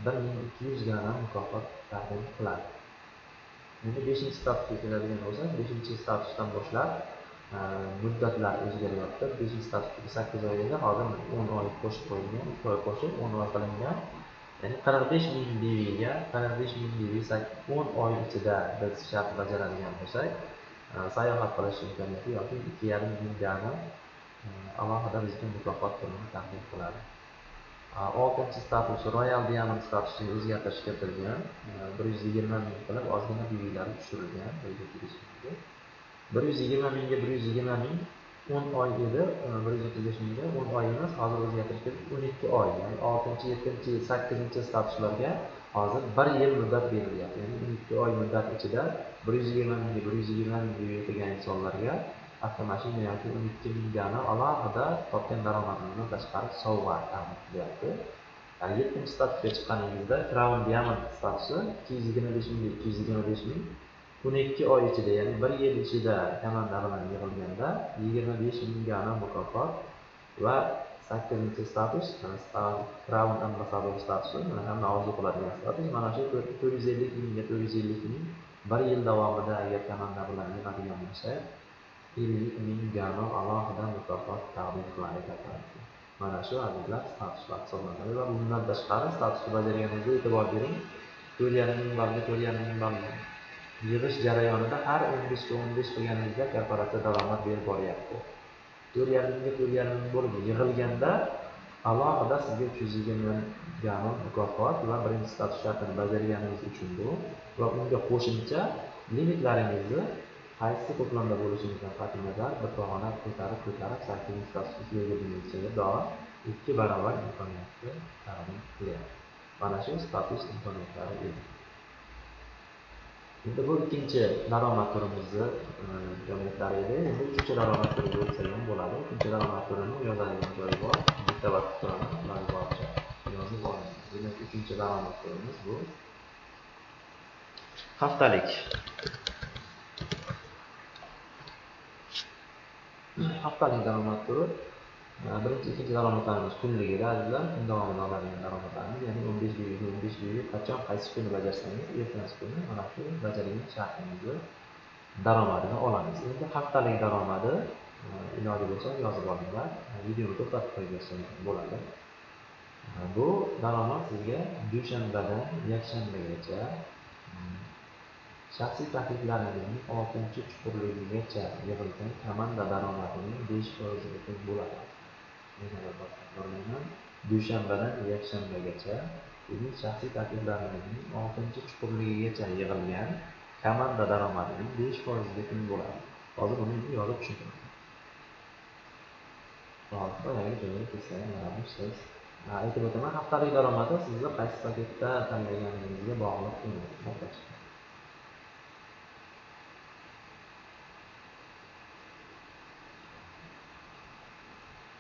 1200 gana mukofot taqdim qiladi. Endi 5-chi statusga keladigan bo'lsak, 5-chi statusdan boshlab muddatlar o'zgaryapti. 5-chi statusga 8 oy edi, hozir 10 oy qo'shib qo'yilgan, 2 oy qo'shib 10 oy qilingan. Ya'ni 45.000 DVga 45.000 DV 10 oy ichida biz shart bajaradigan bo'lsak, sayohat qilish imkoniyati yoki 2.5 gani alohida bizga mukofot purini taqdim qiladi. 6-chi status Royal Diamond statusini o'zgartirish kiritilgan. 120 ming qilib ozgina DVlar tushirilgan. 120 mingga 120 ming 10 oy edi, 135 mingga 10 oy emas, hozir o'zgartirish kiritib 12 oy. Ya'ni 6-chi, 7-chi, 8-chi statuslarga hozir 1 yil muddat berilyapti. Ya'ni 12 oy muddat ichida 120 mingga 120 ming DV qilgan insonlarga avtomashina yoki 12 ming gani alohida topgan daromadingizdan tashqari sovg'a taqdim qilyapti. 7-chi statusga chiqqaningizda Crown Diamond statusi 225 ming 225 ming 12 oy ichida, ya'ni 1 yil ichida komanda bilan yig'ilganda 25 ming gana mukofot va 8-chi status Crown Ambassador statusi, mana hamma orzu qiladigan status. Mana shu 450 mingga 450 ming 1 yil davomida agar komanda bilan yig'adigan bo'lsa 50 ming gano alohida mukofot taqdim qilinadi. Mana shu azizlar statuslar hisoblanadi va bundan tashqari statusni bajarganingizda e'tibor bering, 4.5 ming ball 4.5 ming ball yig'ish jarayonida har 15 ga 15 qilganingizda korporatsiya daromad berib boryapti. 4.5 mingga 4.5 ming bo'lib yig'ilganda alohida sizga 320 gano mukofot va birinchi status shartini bajarganingiz uchun bu va unga qo'shimcha limitlaringizni qaysi to'plamda bo'lishidan qat'iy nazar bir pog'ona ko'tarib 8 statusga yetkazishga doim 2 barobar imkoniyatni taqdim qilyapti. Mana shu status imkoniyatlari edi. Endi bu ikkinchi daromad turimizni imkoniyatlari edi. Endi uchinchi daromad turiga o'tsak ham bo'ladi. Uchinchi daromad turini yozadigan joyi bor. Bitta vaqt turaman, ularni boricha yozib olamiz. Demak, uchinchi daromad turimiz bu haftalik. Haftalik daromad turi birinchi, ikkinchi daromadlarimiz kunligida azizlar, kun davomida oladigan daromadlarimiz, ya'ni 15 belgi, 15 belgi qachon qaysi kuni bajarsangiz, ertangi kuni mana shu bajargan shartingizni daromadini olamiz. Endi haftalik daromadi iloji bo'lsa yozib olinglar. Videoni to'xtatib qo'yib bersangiz bo'ladi. Bu daromad sizga dushanbadan yakshanbagacha shaxsiy takliflaringizning 6-chuqurligigacha yig'ilgan komanda daromadining 5% bo'ladi. Dushanbadan yakshanbagacha sizning shaxsiy takliflaringizning 6-chuqurligigacha yig'ilgan komanda daromadining 5% teng bo'ladi. Hozir buni yozib tushuntiring. Boyaga joyiga kelsak, mana siz aytib o'taman, haftalik daromadi sizni qaysi paketda tanlaganingizga bog'liq emas.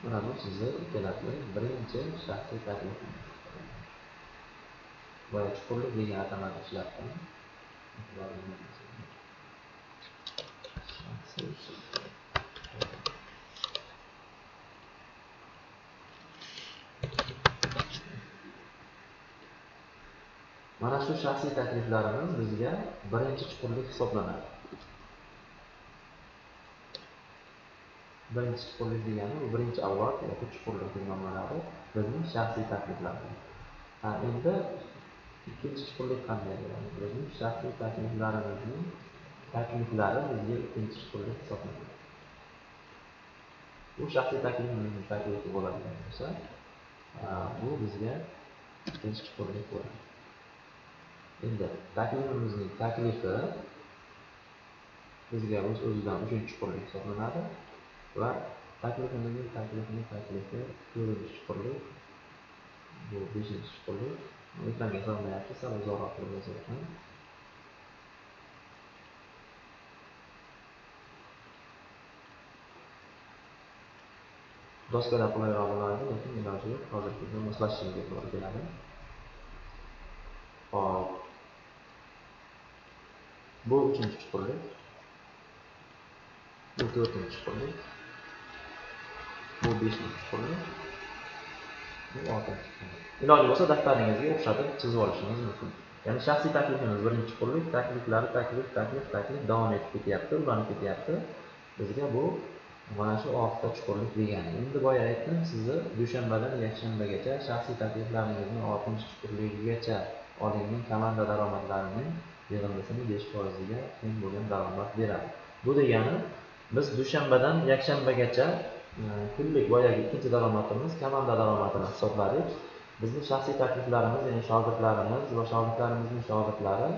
Mana bu sizni ikkalasi birinchi shaxsiy taklifingiz. Boya chuqurlik degan atamani ishlatdim. Mana shu shaxsiy takliflarimiz bizga birinchi chuqurlik hisoblanadi. Birinchi chuqurlik degani bu birinchi avlod yoki chuqurlik deb nomlanadi. Bizning shaxsiy takliflarimiz. Endi ikkinchi chuqurlik qanday bo'ladi? Bizning shaxsiy takliflarimizning takliflari bizga ikkinchi chuqurlik hisoblanadi. Bu shaxsiy taklifimizning taklifi bo'ladigan bo'lsa, bu bizga ikkinchi chuqurlik bo'ladi. Endi taklifimizning taklifi bizga o'z-o'zidan 3-chuqurlik hisoblanadi va taklifimizning taklifi 4-chuqurlik, bu 5-chuqurlik. Ekranga solmayapti, sal uzoqroq turib yozayapman. Doskada qulayroq bo'ladi, lekin iloji yo'q, hozirgi moslashishga to'g'ri keladi. Hop. Bu 3-chuqurlik. Bu 4-chuqurlik. Bu 5-chuqurlik. Bu 6-chi kunlik. Iloji bo'lsa daftaringizga o'xshatib chizib olishingiz mumkin. Ya'ni shaxsiy taklifimiz birinchi kunlik, takliflari taklif davom etib ketyapti, ulanib ketyapti. Bizga bu mana shu 6ta chuqurlik degani. Endi boya aytdim, sizni dushanbadan yakshanbagacha shaxsiy takliflaringizni 6-chi chuqurligigacha olingan komanda daromadlarining yig'indisini 5% ga teng bo'lgan daromad beradi. Bu degani biz dushanbadan yakshanbagacha kunlik boyagi ikkinchi daromadimiz komanda daromadini hisobladik. Bizning shaxsiy takliflarimiz, ya'ni shogirdlarimiz va shogirdlarimizning shogirdlari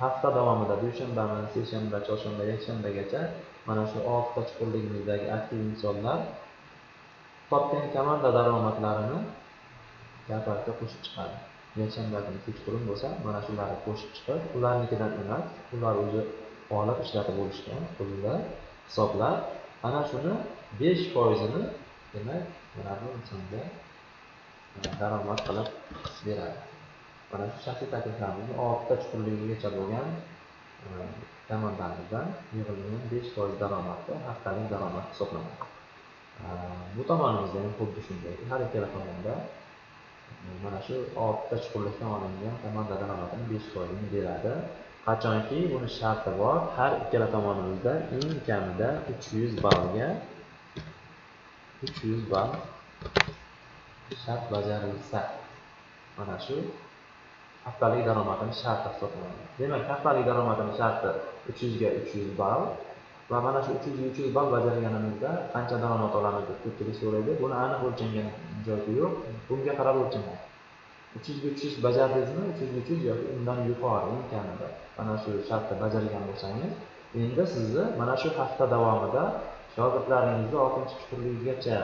hafta davomida dushanbami, seshanba, chorshanba, yakshanbagacha mana shu 6ta chuqurligimizdagi aktiv insonlar topgan komanda daromadlarini gapirga qo'shib chiqadi. Yakshanba kuni kechqurun bo'lsa, mana shularni qo'shib chiqib, ularnikidan emas, ular o'zi olib ishlatib bo'lishgan pulni hisoblab, ana shuni 5%ni demak, mana bu insonga daromad qilib beradi. Mana shu shaxsiy takliflarimizni 6ta chuqurligigacha bo'lgan komandamizdan yig'ilgan 5% daromadda haftalik daromad hisoblanadi. Bu tomonimizda ham xuddi shunday. Har ikkala tomonda mana shu 6ta chuqurlikdan olingan komanda daromadini 5% ni beradi. Qachonki buni sharti bor, har ikkala tomonimizda eng kamida 300 ballga 300 ball shart bajarilsa, mana shu haftalik daromadini sharti hisoblanadi. Demak, haftalik daromadini sharti 300 ga 300 ball va mana shu 300 ga 300 ball bajarganimizda qancha daromad olamiz deb ko'pchilik so'raydi. Buni aniq o'lchangan joyi yo'q. Bunga qarab o'lchanadi. 300 ga 300 bajardingizmi? 300 ga 300 yoki undan yuqori eng kamida mana shu shartni bajargan bo'lsangiz, endi sizni mana shu hafta davomida shogirdlaringizni 6-chuqurligigacha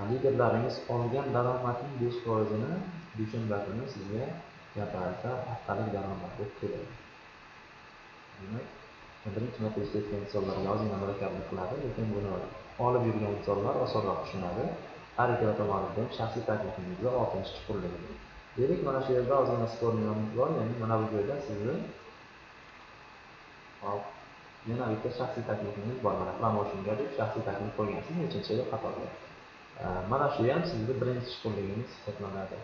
liderlaringiz olgan daromadning 5%ni dushanba kuni sizga gapirsa haftalik daromad bo'lib keladi. Demak, birinchi marta eshitgan insonlarga ozgina murakkablik qiladi, lekin buni olib yurgan insonlar osonroq tushunadi. Har ikkala tomonda shaxsiy taklifingizda 6-chuqurligi. Demak, mana shu yerda ozgina sporning bor, ya'ni mana bu joyda sizni yana bitta shaxsiy taklifingiz bor. Mana promotionga deb shaxsiy taklif qo'ygansiz, nechinchi qatorda. Mana shu ham sizning birinchi chuqurligingiz hisoblanadi.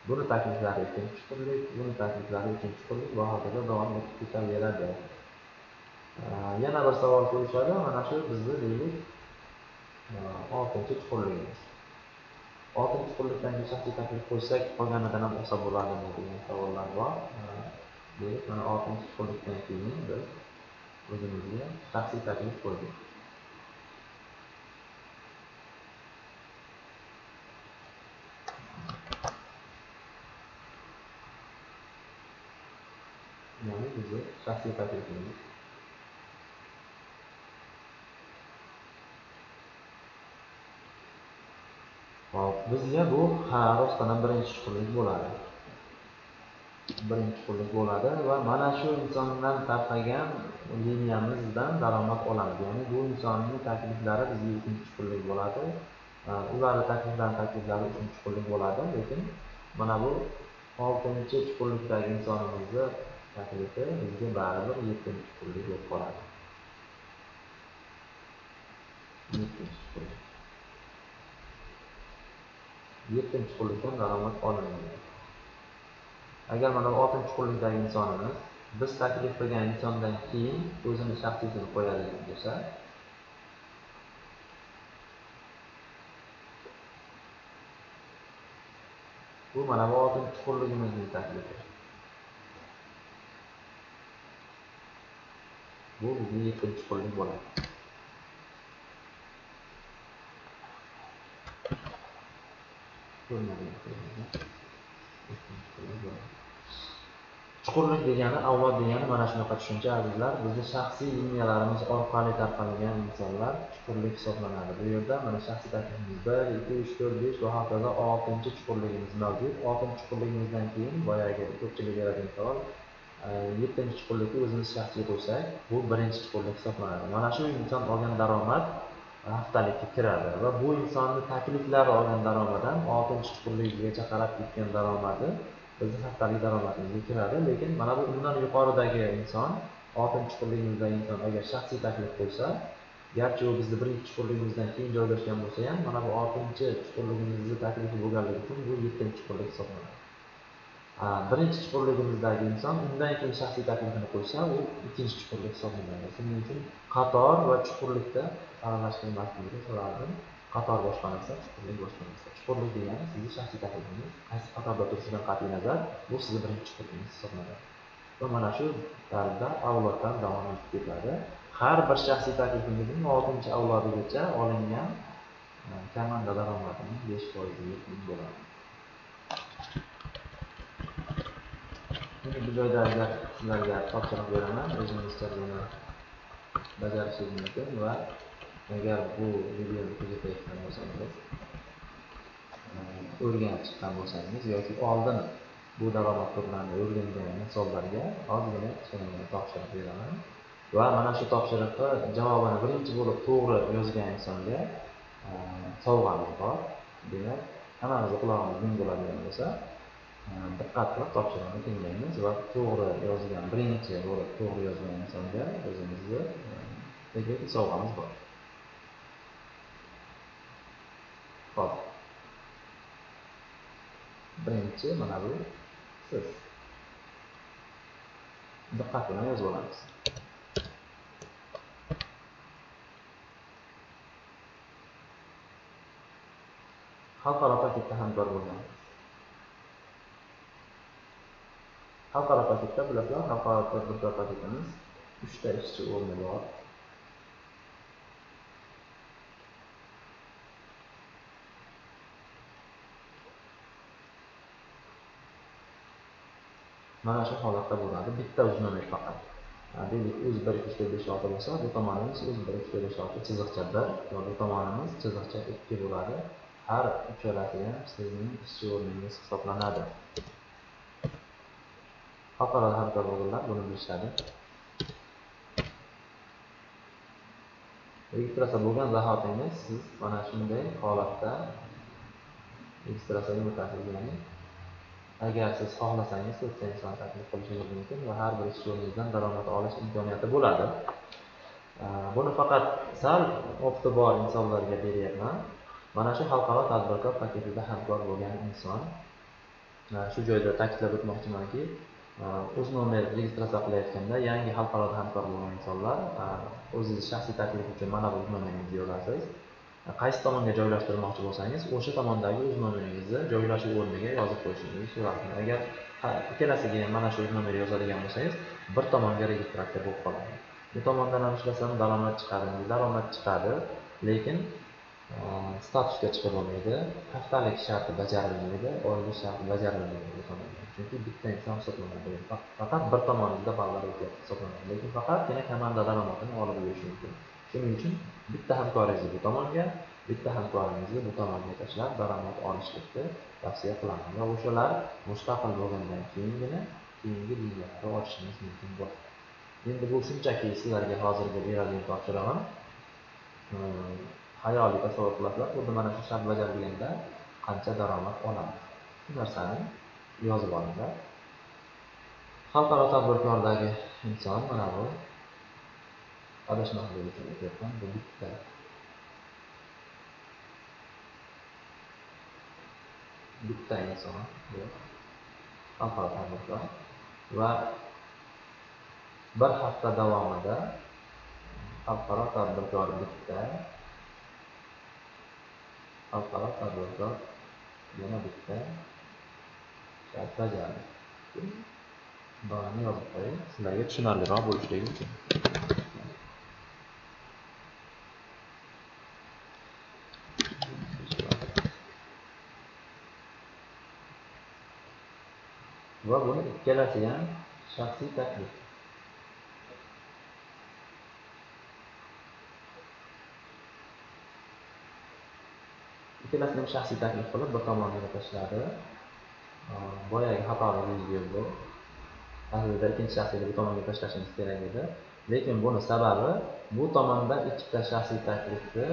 Buni takliflari ikkinchi chuqurlik, buni takliflari uchinchi chuqurlik va hokazo davom etib ketaveradi. Yana bir savol qo'yishadi, mana shu bizni deylik 6-chuqurligimiz. 6-chuqurlikdan shaxsiy taklif qo'ysak, qolganidan ham olsa bo'ladimi degan savollar bor. Demak, mana 6-chuqurlikdan keyin biz o'zimizga shaxsiy taklif qo'ydik. Yani bize shaxsiy taklifimiz. Hop, bizga bu rostdan birinchi chuqurlik bo'ladi. Birinchi chuqurlik bo'ladi va mana shu insondan tarqagan liniyamizdan daromad olamiz. Ya'ni bu insonning takliflari bizga ikkinchi chuqurlik bo'ladi. Ularning takliflari uchinchi chuqurlik bo'ladi, lekin mana bu 6-chuqurlikdagi insonimizni taklifi bizga baribir 7-chuqurlik bo'lib qoladi. 7-chuqurlikdan daromad olinadi. Agar mana 6-chuqurlikdagi insonimiz biz taklif qilgan insondan keyin o'zini shaxsiysini qo'yadigan bo'lsa, bu mana bu 6-chuqurligimizning taklifi. Bu bizning 7-chuqurlik bo'ladi. Chuqurlik degani, avlod degani mana shunaqa tushuncha azizlar. Bizning shaxsiy liniyalarimiz orqali tarqalgan insonlar chuqurlik hisoblanadi. Bu yerda mana shaxsiy taklifimiz 1, 2, 3, 4, 5 va hokazo 6-chuqurligimiz mavjud. 6-chuqurligimizdan keyin boyagi ko'pchilik beradigan savol, 7-chuqurlikni o'zimiz shaxsiy qo'ysak, bu birinchi chuqurlik hisoblanadi. Mana shu inson olgan daromad haftalikka kiradi va bu insonning takliflari olgan daromaddan 6-chuqurligigacha qarab ketgan daromadi bizning haftalik daromadimizga kiradi. Lekin mana bu undan yuqoridagi inson, 6-chuqurligimizdagi inson agar shaxsiy taklif qo'ysa, Garchi u bizni birinchi chuqurligimizdan keyin joylashgan bo'lsa ham, mana bu 6-chi chuqurligimizni taklifi bo'lganligi uchun bu 7-chi chuqurlik hisoblanadi. Birinchi chuqurligimizdagi inson undan keyin shaxsiy taklifini qo'ysa, u 2-chi chuqurlik hisoblanadi. Shuning uchun qator va chuqurlikda aralashtirmasligini so'radim. Qator boshqa narsa, chuqurlik boshqa narsa. Chuqurlik degani sizning shaxsiy taklifingiz qaysi qatorda turishidan qat'iy nazar, bu sizning birinchi chuqurligingiz hisoblanadi. Va mana shu tarzda avloddan davom etib ketadi. Har bir shaxsiy taklifingizning 6-chi avlodigacha olingan komanda daromadining 5% bo'ladi. Bu joyda sizlarga topshiriq beraman, o'zingizcha buni bajarishingiz mumkin va agar bu videoni kuzatayotgan bo'lsangiz, o'rganib chiqqan bo'lsangiz yoki oldin bu daromad turlarini o'rgangan insonlarga ozgina topshiriq beraman va mana shu topshiriqni javobini birinchi bo'lib to'g'ri yozgan insonga sovg'amiz bor. Demak, hammamiz quloqimiz ming bo'ladigan bo'lsa, diqqat qilib topshiriqni tinglaymiz va to'g'ri yozgan birinchi bo'lib to'g'ri yozgan insonga o'zimizni sovg'amiz bor. Hop. Birinchi mana bu siz. Diqqat bilan yozib olamiz. Xalqaro paketda hamkor bo'lganmiz. Xalqaro paketda bilasizlar, xalqaro tadbirkor paketimiz 3 ta ishchi o'rni bor. Mana shu holatda bo'ladi. Bitta o'z nomer faqat. Deylik, o'z 1 2 3 4 5 6 bo'lsa, bu tomonimiz o'z 1 2 3 4 5 6 chiziqcha 1 va bu tomonimiz chiziqcha 2 bo'ladi. Har uchalasi ham sizning ishchi o'rningiz hisoblanadi. Xalqaro hamkor bo'lganlar buni bilishadi. Registratsiya bo'lgan zahotingiz siz mana shunday holatda registratsiyaga o'tasiz. Ya'ni agar siz xohlasangiz o'tsa inson taklif qilishingiz mumkin va har bir ish o'rningizdan daromad olish imkoniyati bo'ladi. Buni faqat sal opti bor insonlarga beryapman. Mana shu xalqaro tadbirkor paketida hamkor bo'lgan inson, shu joyda ta'kidlab o'tmoqchimanki, o'z nomer registratsiya qilayotganda yangi xalqaro hamkor bo'lgan insonlar o'zingiz shaxsiy taklif uchun mana bu nomeringizni yozasiz. Qaysi tomonga joylashtirmoqchi bo'lsangiz, o'sha tomondagi o'z nomeringizni joylashuv o'rniga yozib qo'yishingizni so'rayman. Agar ikkalasiga ham mana shu nomer yozadigan bo'lsangiz, bir tomonga registratsiya bo'lib qoladi. Bu tomondan ham ishlasam daromad chiqadi, lekin statusga chiqib olmaydi, haftalik sharti bajarilmaydi, oylik sharti bajarilmaydi bu tomondan. Chunki bitta inson hisoblanadi. Faqat bir tomoningizda ballar o'tyapti hisoblanadi, lekin faqatgina komanda daromadini olib yurish mumkin. Shuning uchun bitta hamkoringizni bu tomonga, bitta hamkoringizni bu tomonga tashlab daromad olishlikni tavsiya qilaman. Va o'shalar mustaqil bo'lgandan keyingina keyingi liniyalarni ochishingiz mumkin bo'ladi. Endi bu shunchaki sizlarga hozirgi beradigan topshirig'im. Hayoliy tasavvur qilasizlar, xuddi mana shu shart bajarilganda qancha daromad olamiz. Shu narsani yozib olinglar. Xalqaro tadbirkordagi inson mana bu adashmaslik uchun aytyapman, bu bitta. Bitta inson bu xalqaro tadbirkor va bir hafta davomida xalqaro tadbirkor bitta, xalqaro tadbirkor yana bitta shart bajardi. Buni yozib qo'ying, sizlarga tushunarliroq bo'lishligi uchun. Va buni ikkalasi ham shaxsiy taklif. Ikkalasini shaxsiy taklif qilib bir tomonga tashladi. Boyagi xatolik yuz berdi. Aslida ikkinchi shaxsiyni bu tomonga tashlashimiz kerak edi. Lekin buni sababi bu tomonda ikkita shaxsiy taklifni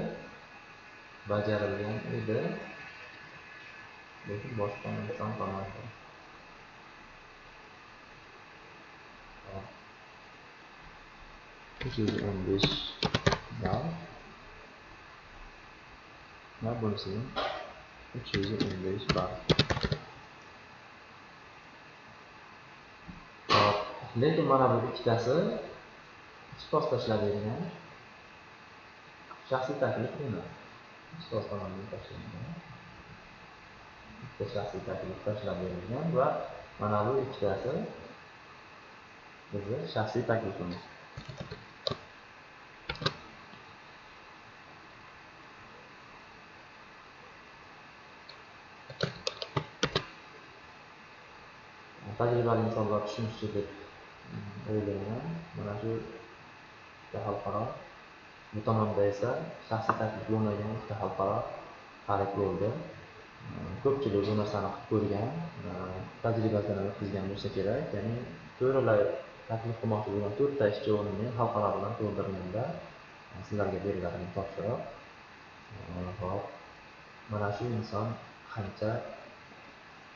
bajarilgan edi. Lekin boshqa inson tomonidan. 315 bal va bunisi 315 bal. Hop, lekin mana bu ikkitasi ustoz tashlanadigan shaxsiy taklif emas. Ustoz tomonidan tashlangan. Bitta shaxsiy taklif tashlab berilgan va mana bu ikkitasi bizning shaxsiy taklifimiz. Tajribali insonlar tushunishi deb o'ylayman. Mana shu xalqaro, bu tomonda esa shaxsiy taklif bo'lmagan ikkita xalqaro xarid bo'ldi. Ko'pchilik bu narsani qilib ko'rgan, tajribasidan o'tkazgan bo'lsa kerak. Ya'ni to'g'rilay taklif qilmoqchi bo'lgan 4 ta ishchi o'rnini xalqaro bilan to'ldirganda sizlarga beriladigan topshiriq. Hop, mana shu inson qancha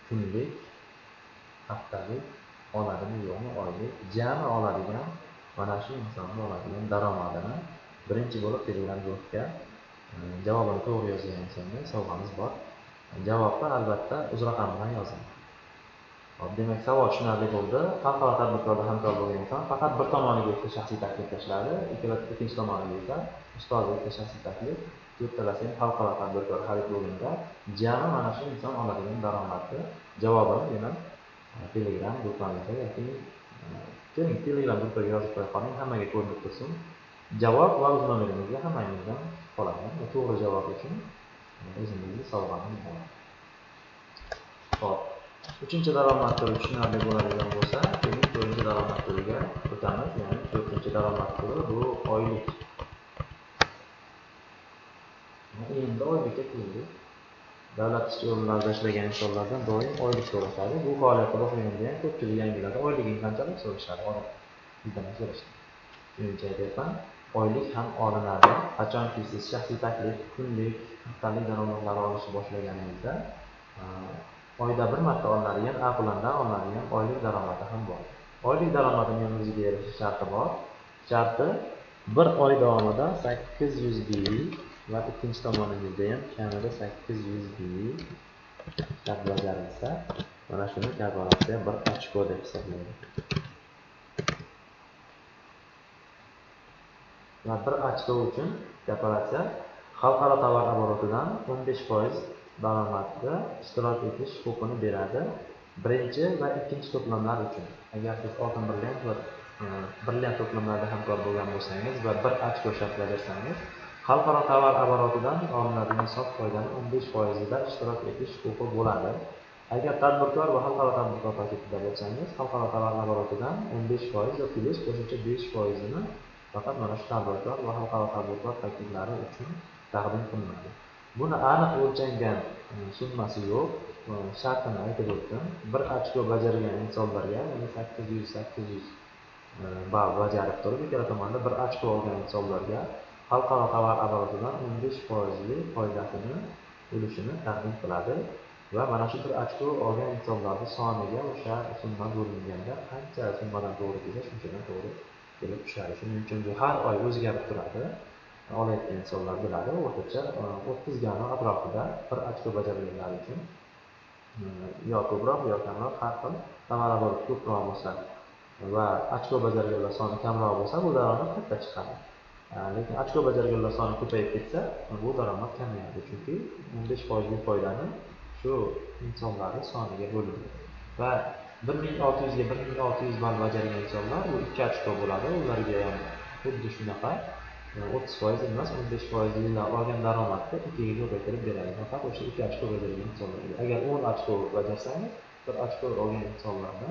kunlik, haftalik oladimi yo'qmi, oylik jami oladigan mana shu insonni oladigan daromadini birinchi bo'lib Telegram guruhga javobini to'g'ri yozgan insonga sovg'amiz bor. Javobni albatta o'z raqami bilan yozing. Hop, demak savol tushunarli bo'ldi. Xalqaro tadbirkorda hamkor bo'lgan inson faqat bir tomoniga ikkita shaxsiy taklif tashladi, ikkinchi tomoniga esa ustozga ikkita shaxsiy taklif, to'rtalasi ham xalqaro tadbirkor xarid bo'lganda jami mana shu inson oladigan daromadni javobini demak Telegram guruhimizga yoki keling Telegram guruhiga yozib qo'ya qoling, hammaga ko'rinib tursin. Javob va o'z nomeringizga hammangizdan qoladi. To'g'ri javob uchun o'zingizga sovg'ani beradi. Hop, uchinchi daromad turi tushunarli bo'ladigan bo'lsa, keling to'rtinchi daromad turiga o'tamiz. Ya'ni to'rtinchi daromad turi bu oylik. Endi oylikka keldik. Davlat ishchi o'rinlarida ishlagan insonlardan doim oylik so'rashadi. Bu faoliyatni boshlaganda ham ko'pchilik yangilarda oyliging qanchalik so'rashadi. Bizdan so'rashdi. Shuning uchun aytyapman, oylik ham olinadi. Qachonki siz shaxsiy taklif, kunlik, haftalik daromadlarni olishni boshlaganingizda, oyda bir marta olinadigan, aqlandan olinadigan oylik daromadi ham bor. Oylik daromadining ham o'ziga yarasha sharti bor. Sharti bir oy davomida 800 bil va ikkinchi tomoningizda ham kamida 800 bil shart bajarilsa, mana shuni korporatsiya bir ochko deb hisoblaydi. Va bir ochko uchun korporatsiya xalqaro tovar oborotidan 15% daromadda ishtirok etish huquqini beradi. Birinchi va ikkinchi to'plamlar uchun. Agar siz oltin brilliant to'plamlarda hamkor bo'lgan bo'lsangiz va bir ochko shart bajarsangiz, xalqaro tovar oborotidan olinadigan sof foydani 15% da ishtirok etish huquqi bo'ladi. Agar tadbirkor va xalqaro tadbirkor paketida bo'lsangiz, xalqaro tovar oborotidan 15% va plus qo'shimcha 5% ni faqat mana shu tadbirkor va xalqaro tadbirkor paketlari uchun taqdim qilinadi. Buni aniq o'lchangan summasi yo'q, shartini aytib o'tdim. Bir ochko bajargan insonlarga, ya'ni 800 ball bajarib turib, ikkala tomonda bir ochko olgan insonlarga xalqaro tovar oborotidan 15% foydasini ulushini taqdim qiladi va mana shu bir ochko olgan insonlarning soniga o'sha summa bo'linganda qancha summadan to'g'ri kelsa, shunchadan to'g'ri kelib tushadi. Shuning uchun bu har oy o'zgarib turadi. Olayotgan insonlar biladi, o'rtacha 30 gani atrofida bir ochko bajarganlar uchun yo ko'proq yo kamroq har xil tovar oboroti ko'proq bo'lsa va ochko bajarganlar soni kamroq bo'lsa, bu daromad katta chiqadi. Lekin ochko bajarganlar soni ko'payib ketsa, bu daromad kamayadi, chunki 15% foydani shu insonlarning soniga bo'linadi. Va 1600 ga 1600 ball bajargan insonlar bu 2 ochko bo'ladi. Ularga ham xuddi shunaqa 30% emas, 15% yildan olgan daromadni 2 ga ko'paytirib beradi. Faqat o'sha 2 ochko bajargan insonlarga. Agar 10 ochko bajarsangiz, 1 ochko olgan insonlarda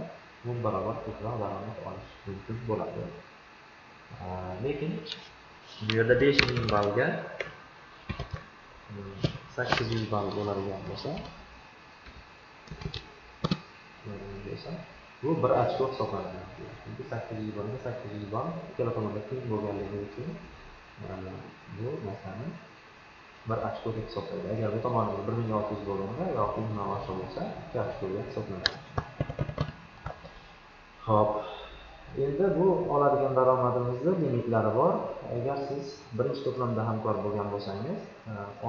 10 barobar ko'proq daromad olish mumkin bo'ladi. Lekin bu yerda 5000 ballga 800 ball bo'ladigan bo'lsa, bu bir ochko hisoblanadi. Chunki 800 ballga 800 ball ikkala tomonda teng bo'lganligi uchun bu narsani bir ochko deb hisoblaydi. Agar bu tomonda 1600 bo'lganda yoki undan oshiq bo'lsa, 2 ochko deb hisoblanadi. Xo'p, Endi bu oladigan daromadimizda limitlari bor. Agar siz birinchi to'plamda hamkor bo'lgan bo'lsangiz,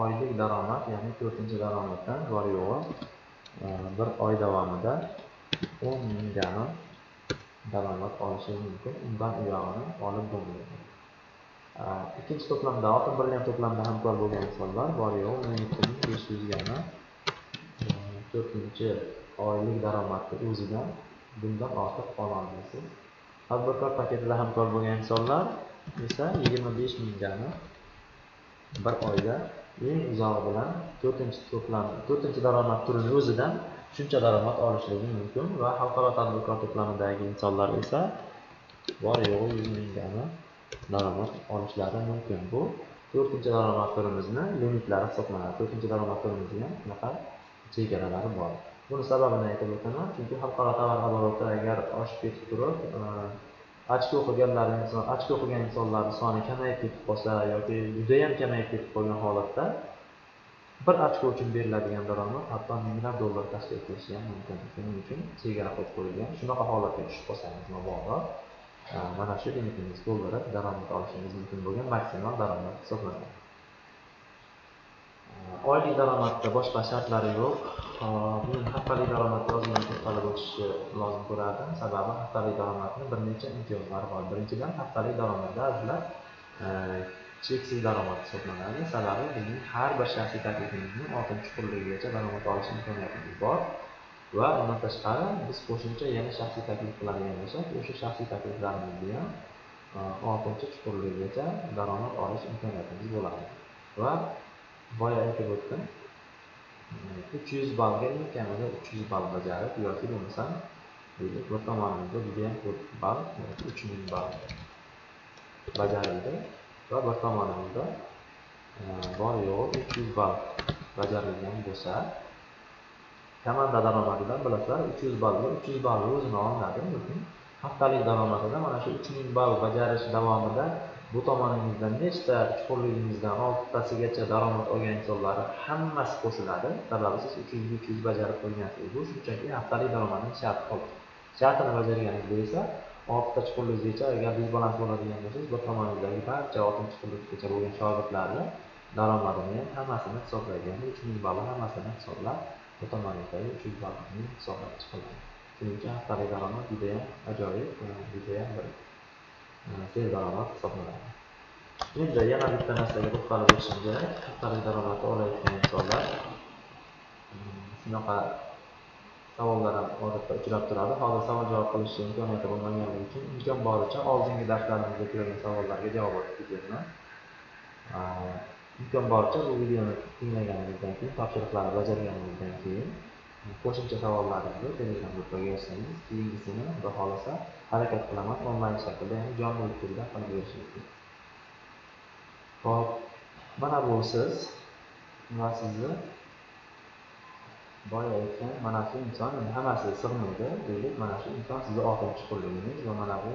oylik daromad, ya'ni 4-daromaddan bor yo'g'i bir oy davomida 10 mingdan daromad olishingiz mumkin. Undan uyog'ini olib bo'lmaydi. Ikkinchi to'plamda, oltin brilliant to'plamda hamkor bo'lgan insonlar bor yo'g'i 12500 gani 4-oylik daromadni o'zidan bundan ortiq ola olmaysiz. Tadbirkor paketida hamkor bo'lgan insonlar esa 25 ming gani bir oyda eng uzog'i bilan 4 daromad turini o'zidan shuncha daromad olishligi mumkin va xalqaro tadbirkor to'plamidagi insonlar esa bor yo'g'i 100 ming gani daromad olishlari mumkin. Bu 4-daromad turimizni limitlari hisoblanadi. 4-daromad turimizga shunaqa chegaralari bor. Buni sababini aytib o'taman, chunki xalqaro tovar oboroти agar oshib ketib turib, ochko o'qigan insonlarning soni kamayib ketib qolsa yoki juda ham kamayib ketib qolgan holatda bir ochko uchun beriladigan daromad hatto minglab dollar tashkil qilishi ham mumkin. Shuning uchun chegara qo'yib qo'yilgan. Shunaqa holatga tushib qolsangiz mabodo mana shu limitingiz to'ldirib daromad olishingiz mumkin bo'lgan maksimal daromad hisoblanadi. Oylik daromadda boshqa shartlari yo'q. Men haftalik daromadga ozgina to'xtalib o'tishni lozim ko'rardim. Sababi haftalik daromadning bir necha imtiyozlari bor. Birinchidan, haftalik daromadda azizlar cheksiz daromad hisoblanadi. Sababi bizning har bir shaxsiy taklifimizning 6-chuqurligigacha daromad olish imkoniyatimiz bor va undan tashqari biz qo'shimcha yana shaxsiy taklif qiladigan bo'lsak, o'sha shaxsiy takliflarimizni ham 6-chuqurligigacha daromad olish imkoniyatimiz bo'ladi. Va boya aytib o'tdim, 300 ballga eng kamida 300 ball bajarib yoki bo'lmasa deylik bir tomonimizda juda ham ko'p ball, 3000 ball bajarildi va bir tomonimizda bor yo'g'i 300 ball bajarilgan bo'lsa, komanda daromadidan bilasizlar 300 ballga 300 ball o'zini olinadi, lekin haftalik daromadida mana shu 3000 ball bajarish davomida bu tomonimizdan nechta chuqurligimizdan 6tasigacha daromad olgan insonlar hammasi qo'shiladi. Sababi siz 300 bajarib qo'ygansiz. Bu shunchaki haftalik daromadning sharti xolos. Shartini bajarganingizda esa 6ta chuqurliggacha agar disbalans bo'ladigan bo'lsangiz, bir tomoningizdagi barcha 6-chuqurlikgacha bo'lgan shogirdlarni daromadini ham hammasini hisoblaydi. Ya'ni 3000 ball hammasini hisoblab, bu tomoningizdagi 300 ballni hisoblab chiqiladi. Shuning uchun haftalik daromad juda ham ajoyib, juda ham bir tez daromad hisoblanadi. Endi yana bitta narsaga to'xtalib o'tishim kerak. Haftalik daromadni olayotgan insonlar shunaqa savollar ham odatda uchrab turadi. Hozir savol javob qilish imkoniyati bo'lmaganligi uchun imkon boricha oldingi darslarimizda ko'rgan savollarga javob berib ketaman. Imkon boricha bu videoni tinglaganingizdan keyin, topshiriqlarni bajarganingizdan keyin qo'shimcha savollaringizni Telegram gruppaga yozsangiz, keyingisini Xudo xolasa harakat qilaman onlayn shaklda, ya'ni jonli efirda qilib berishingiz. Xo'p, mana bu siz va sizni boya aytgan mana shu inson, endi hammasi sig'maydi, deylik, mana shu inson sizni 6-chuqurligingiz va mana bu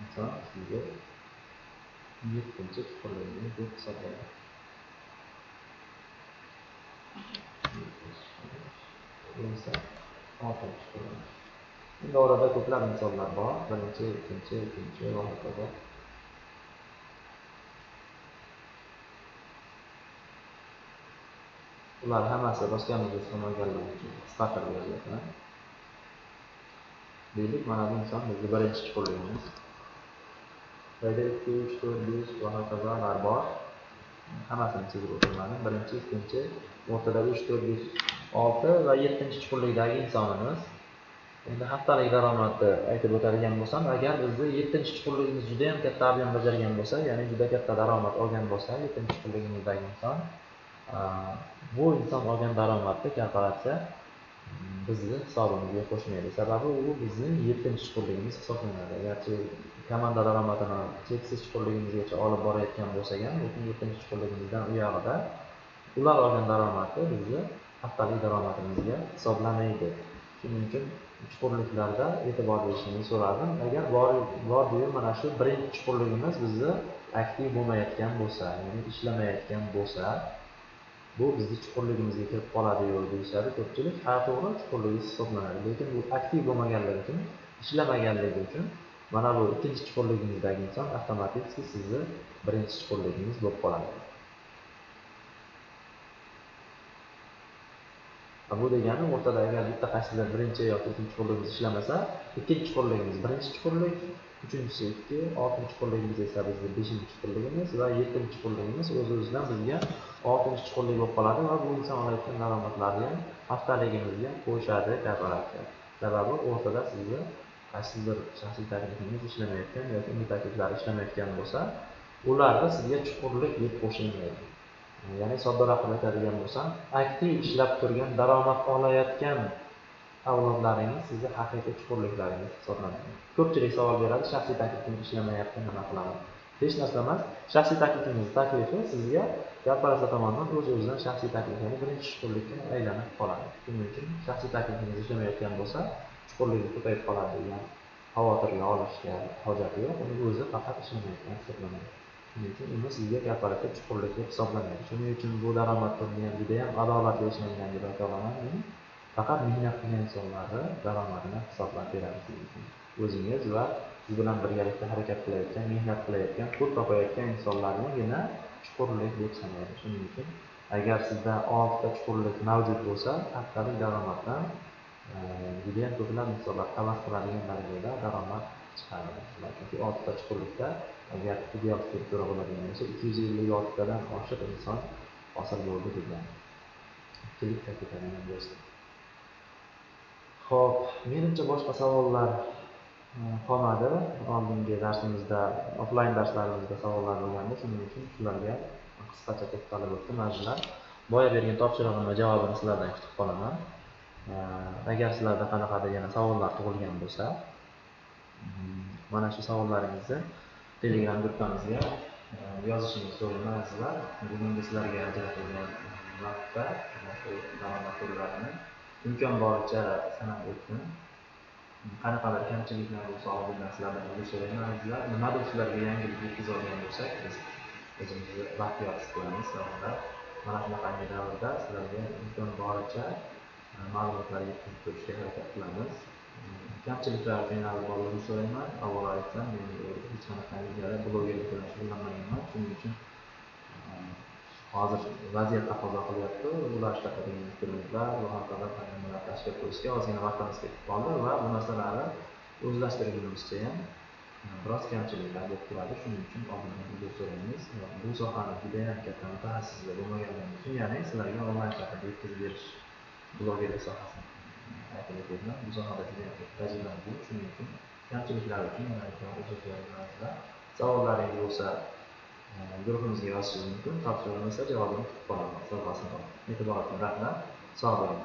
inson sizga 7-chuqurligingiz deb hisoblaydi. Bo'lsa 6-chuqurlik. Endi orada ko'plab insonlar bor. Birinchi, ikkinchi va hokazo. Ular hammasi boshqamizga sig'maganligi uchun qisqartirib beryapman. Deylik, mana bu inson bizning birinchi chuqurligimiz. Qayda 2, 3, 4, 5 va hokazolar bor. Hammasini chizib o'tirmadim. Birinchi, ikkinchi, o'rtada 3, 4, 5, 6 va 7-chuqurlikdagi insonimiz. Endi haftalik daromadni aytib o'tadigan bo'lsam, agar bizni 7-chuqurligimiz juda ham katta ob'em bajargan bo'lsa, ya'ni juda katta daromad olgan bo'lsa, 7-chuqurligimizdagi inson, bu inson olgan daromadni korporatsiya bizni hisobimizga qo'shmaydi. Sababi u bizning 7-chuqurligimiz hisoblanadi. Agarchi komanda daromadini cheksiz chuqurligimizgacha olib borayotgan bo'lsak ham, lekin 7-chuqurligimizdan u yog'ida ular olgan daromadni bizni haftalik daromadimizga hisoblamaydi. Shuning uchun chuqurliklarda e'tibor berishingizni so'radim. Agar bor-yu mana shu birinchi chuqurligimiz bizni aktiv bo'lmayotgan bo'lsa, ya'ni ishlamayotgan bo'lsa, bu bizni chuqurligimizga kirib qoladi-yu deyishadi ko'pchilik. Ha, to'g'ri, chuqurligingiz hisoblanadi, lekin bu aktiv bo'lmaganligi uchun, ishlamaganligi uchun Mana bu ikkinchi chuqurligingizdagi inson avtomatik sizni birinchi chuqurligingiz bo'lib qoladi. Bu degani o'rtada agar bitta qaysidir birinchi yoki ikkinchi chuqurligingiz ishlamasa, ikkinchi chuqurligingiz birinchi chuqurlik, uchinchisi 2, oltinchi chuqurligimiz esa bizning 5-chuqurligimiz va 7-chuqurligimiz o'z-o'zidan bizga 6-chuqurlik bo'lib qoladi va bu inson olayotgan daromadlarni ham haftaligimizga qo'shadi korporatsiya. Sababi o'rtada sizni qaysidir shaxsiy taklifingiz ishlamayotgan yoki uning takliflari ishlamayotgan bo'lsa, ularda sizga chuqurlik deb qo'shilmaydi. Ya'ni soddaroq aytadigan bo'lsam, aktiv ishlab turgan, daromad olayotgan avlodlaringiz sizni haqiqiy chuqurliklaringiz hisoblanadi. Ko'pchilik savol beradi, shaxsiy taklifim ishlamayapti, nima qilaman? Hech narsa emas. Shaxsiy taklifingiz taklifi sizga korporatsiya tomonidan o'z-o'zidan shaxsiy taklifini birinchi chuqurlikka aylanib qoladi. Shuning uchun shaxsiy taklifingiz ishlamayotgan bo'lsa, chuqurligi ko'payib qoladi degan xavotirga olishga hojat yo'q. Uning o'zi faqat ishlamayotgan hisoblanadi. Shuning uchun uni sizga korporatsiya chuqurlik deb hisoblanadi. Shuning uchun bu daromad turni ham juda ham adolatli ishlangan deb ayta olaman. Faqat mehnat qilgan insonlarni daromadini hisoblab beradi. O'zingiz va siz bilan birgalikda harakat qilayotgan, mehnat qilayotgan, pul topayotgan insonlarnigina chuqurlik deb sanaydi. Shuning uchun agar sizda 6 ta chuqurlik mavjud bo'lsa, haftalik daromaddan juda ham ko'plab insonlar havas qiladigan darajada daromad chiqadi. Chunki 6 ta chuqurlikda agar ideal struktura bo'ladigan bo'lsa, 256 tadan oshiq inson hosil bo'ldi degan. Ko'pchilik ta'kidlagan bo'lsa. Xo'p, menimcha boshqa savollar qolmadi. Oldingi darsimizda, offlayn darslarimizda savollar bo'lgandi. Shuning uchun shularga qisqacha to'xtalib o'tdim azizlar. Boya bergan topshirig'im va javobini sizlardan kutib qolaman. Agar sizlarda qanaqadir yana savollar tug'ilgan bo'lsa, mana shu savollaringizni Telegram gruppamizga yozishingizni so'rayman azizlar. Bugungi sizlarga ajratilgan vaqtda daromad turlarini imkon boricha sanab o'tdim. Qanaqadir kamchiliklar bo'lsa, oldindan sizlardan uzr so'rayman azizlar. Nimadir sizlarga yangilik yetkaza olgan bo'lsak, biz o'zimizni baxtiyor his qilamiz. Mana shunaqangi davrda sizlarga imkon boricha ma'lumotlar yetkazib berishga harakat qilamiz. Kamchiliklar uchun uzr so'rayman. Avvalo aytsam, men hech qanaqangi blogerlik bilan shug'ullanmaganman. Shuning uchun hozir vaziyat taqozo qilyapti. Ular taqadigan instrumentlar va haqida qanday tashkil qilishga ozgina vaqtimiz ketib qoldi va bu narsalarni o'zlashtirganimizcha ham biroz kamchiliklar bo'lib turadi. Shuning uchun oldindan uzr so'raymiz. Bu sohani juda ham katta mutaxassislar bo'lmaganlar uchun, ya'ni sizlarga onlayn shaklda yetkazib berish blogerlik sohasini aytib o'tayman. Bu sohada juda ham katta tajribam bor. Shuning uchun kamchiliklar uchun uzr so'rayman. Savollaringiz bo'lsa guruhimizga yozishingiz mumkin. Topshirig'im esa javobini kutib qolaman. E'tibor uchun rahmat. Sog' bo'ling.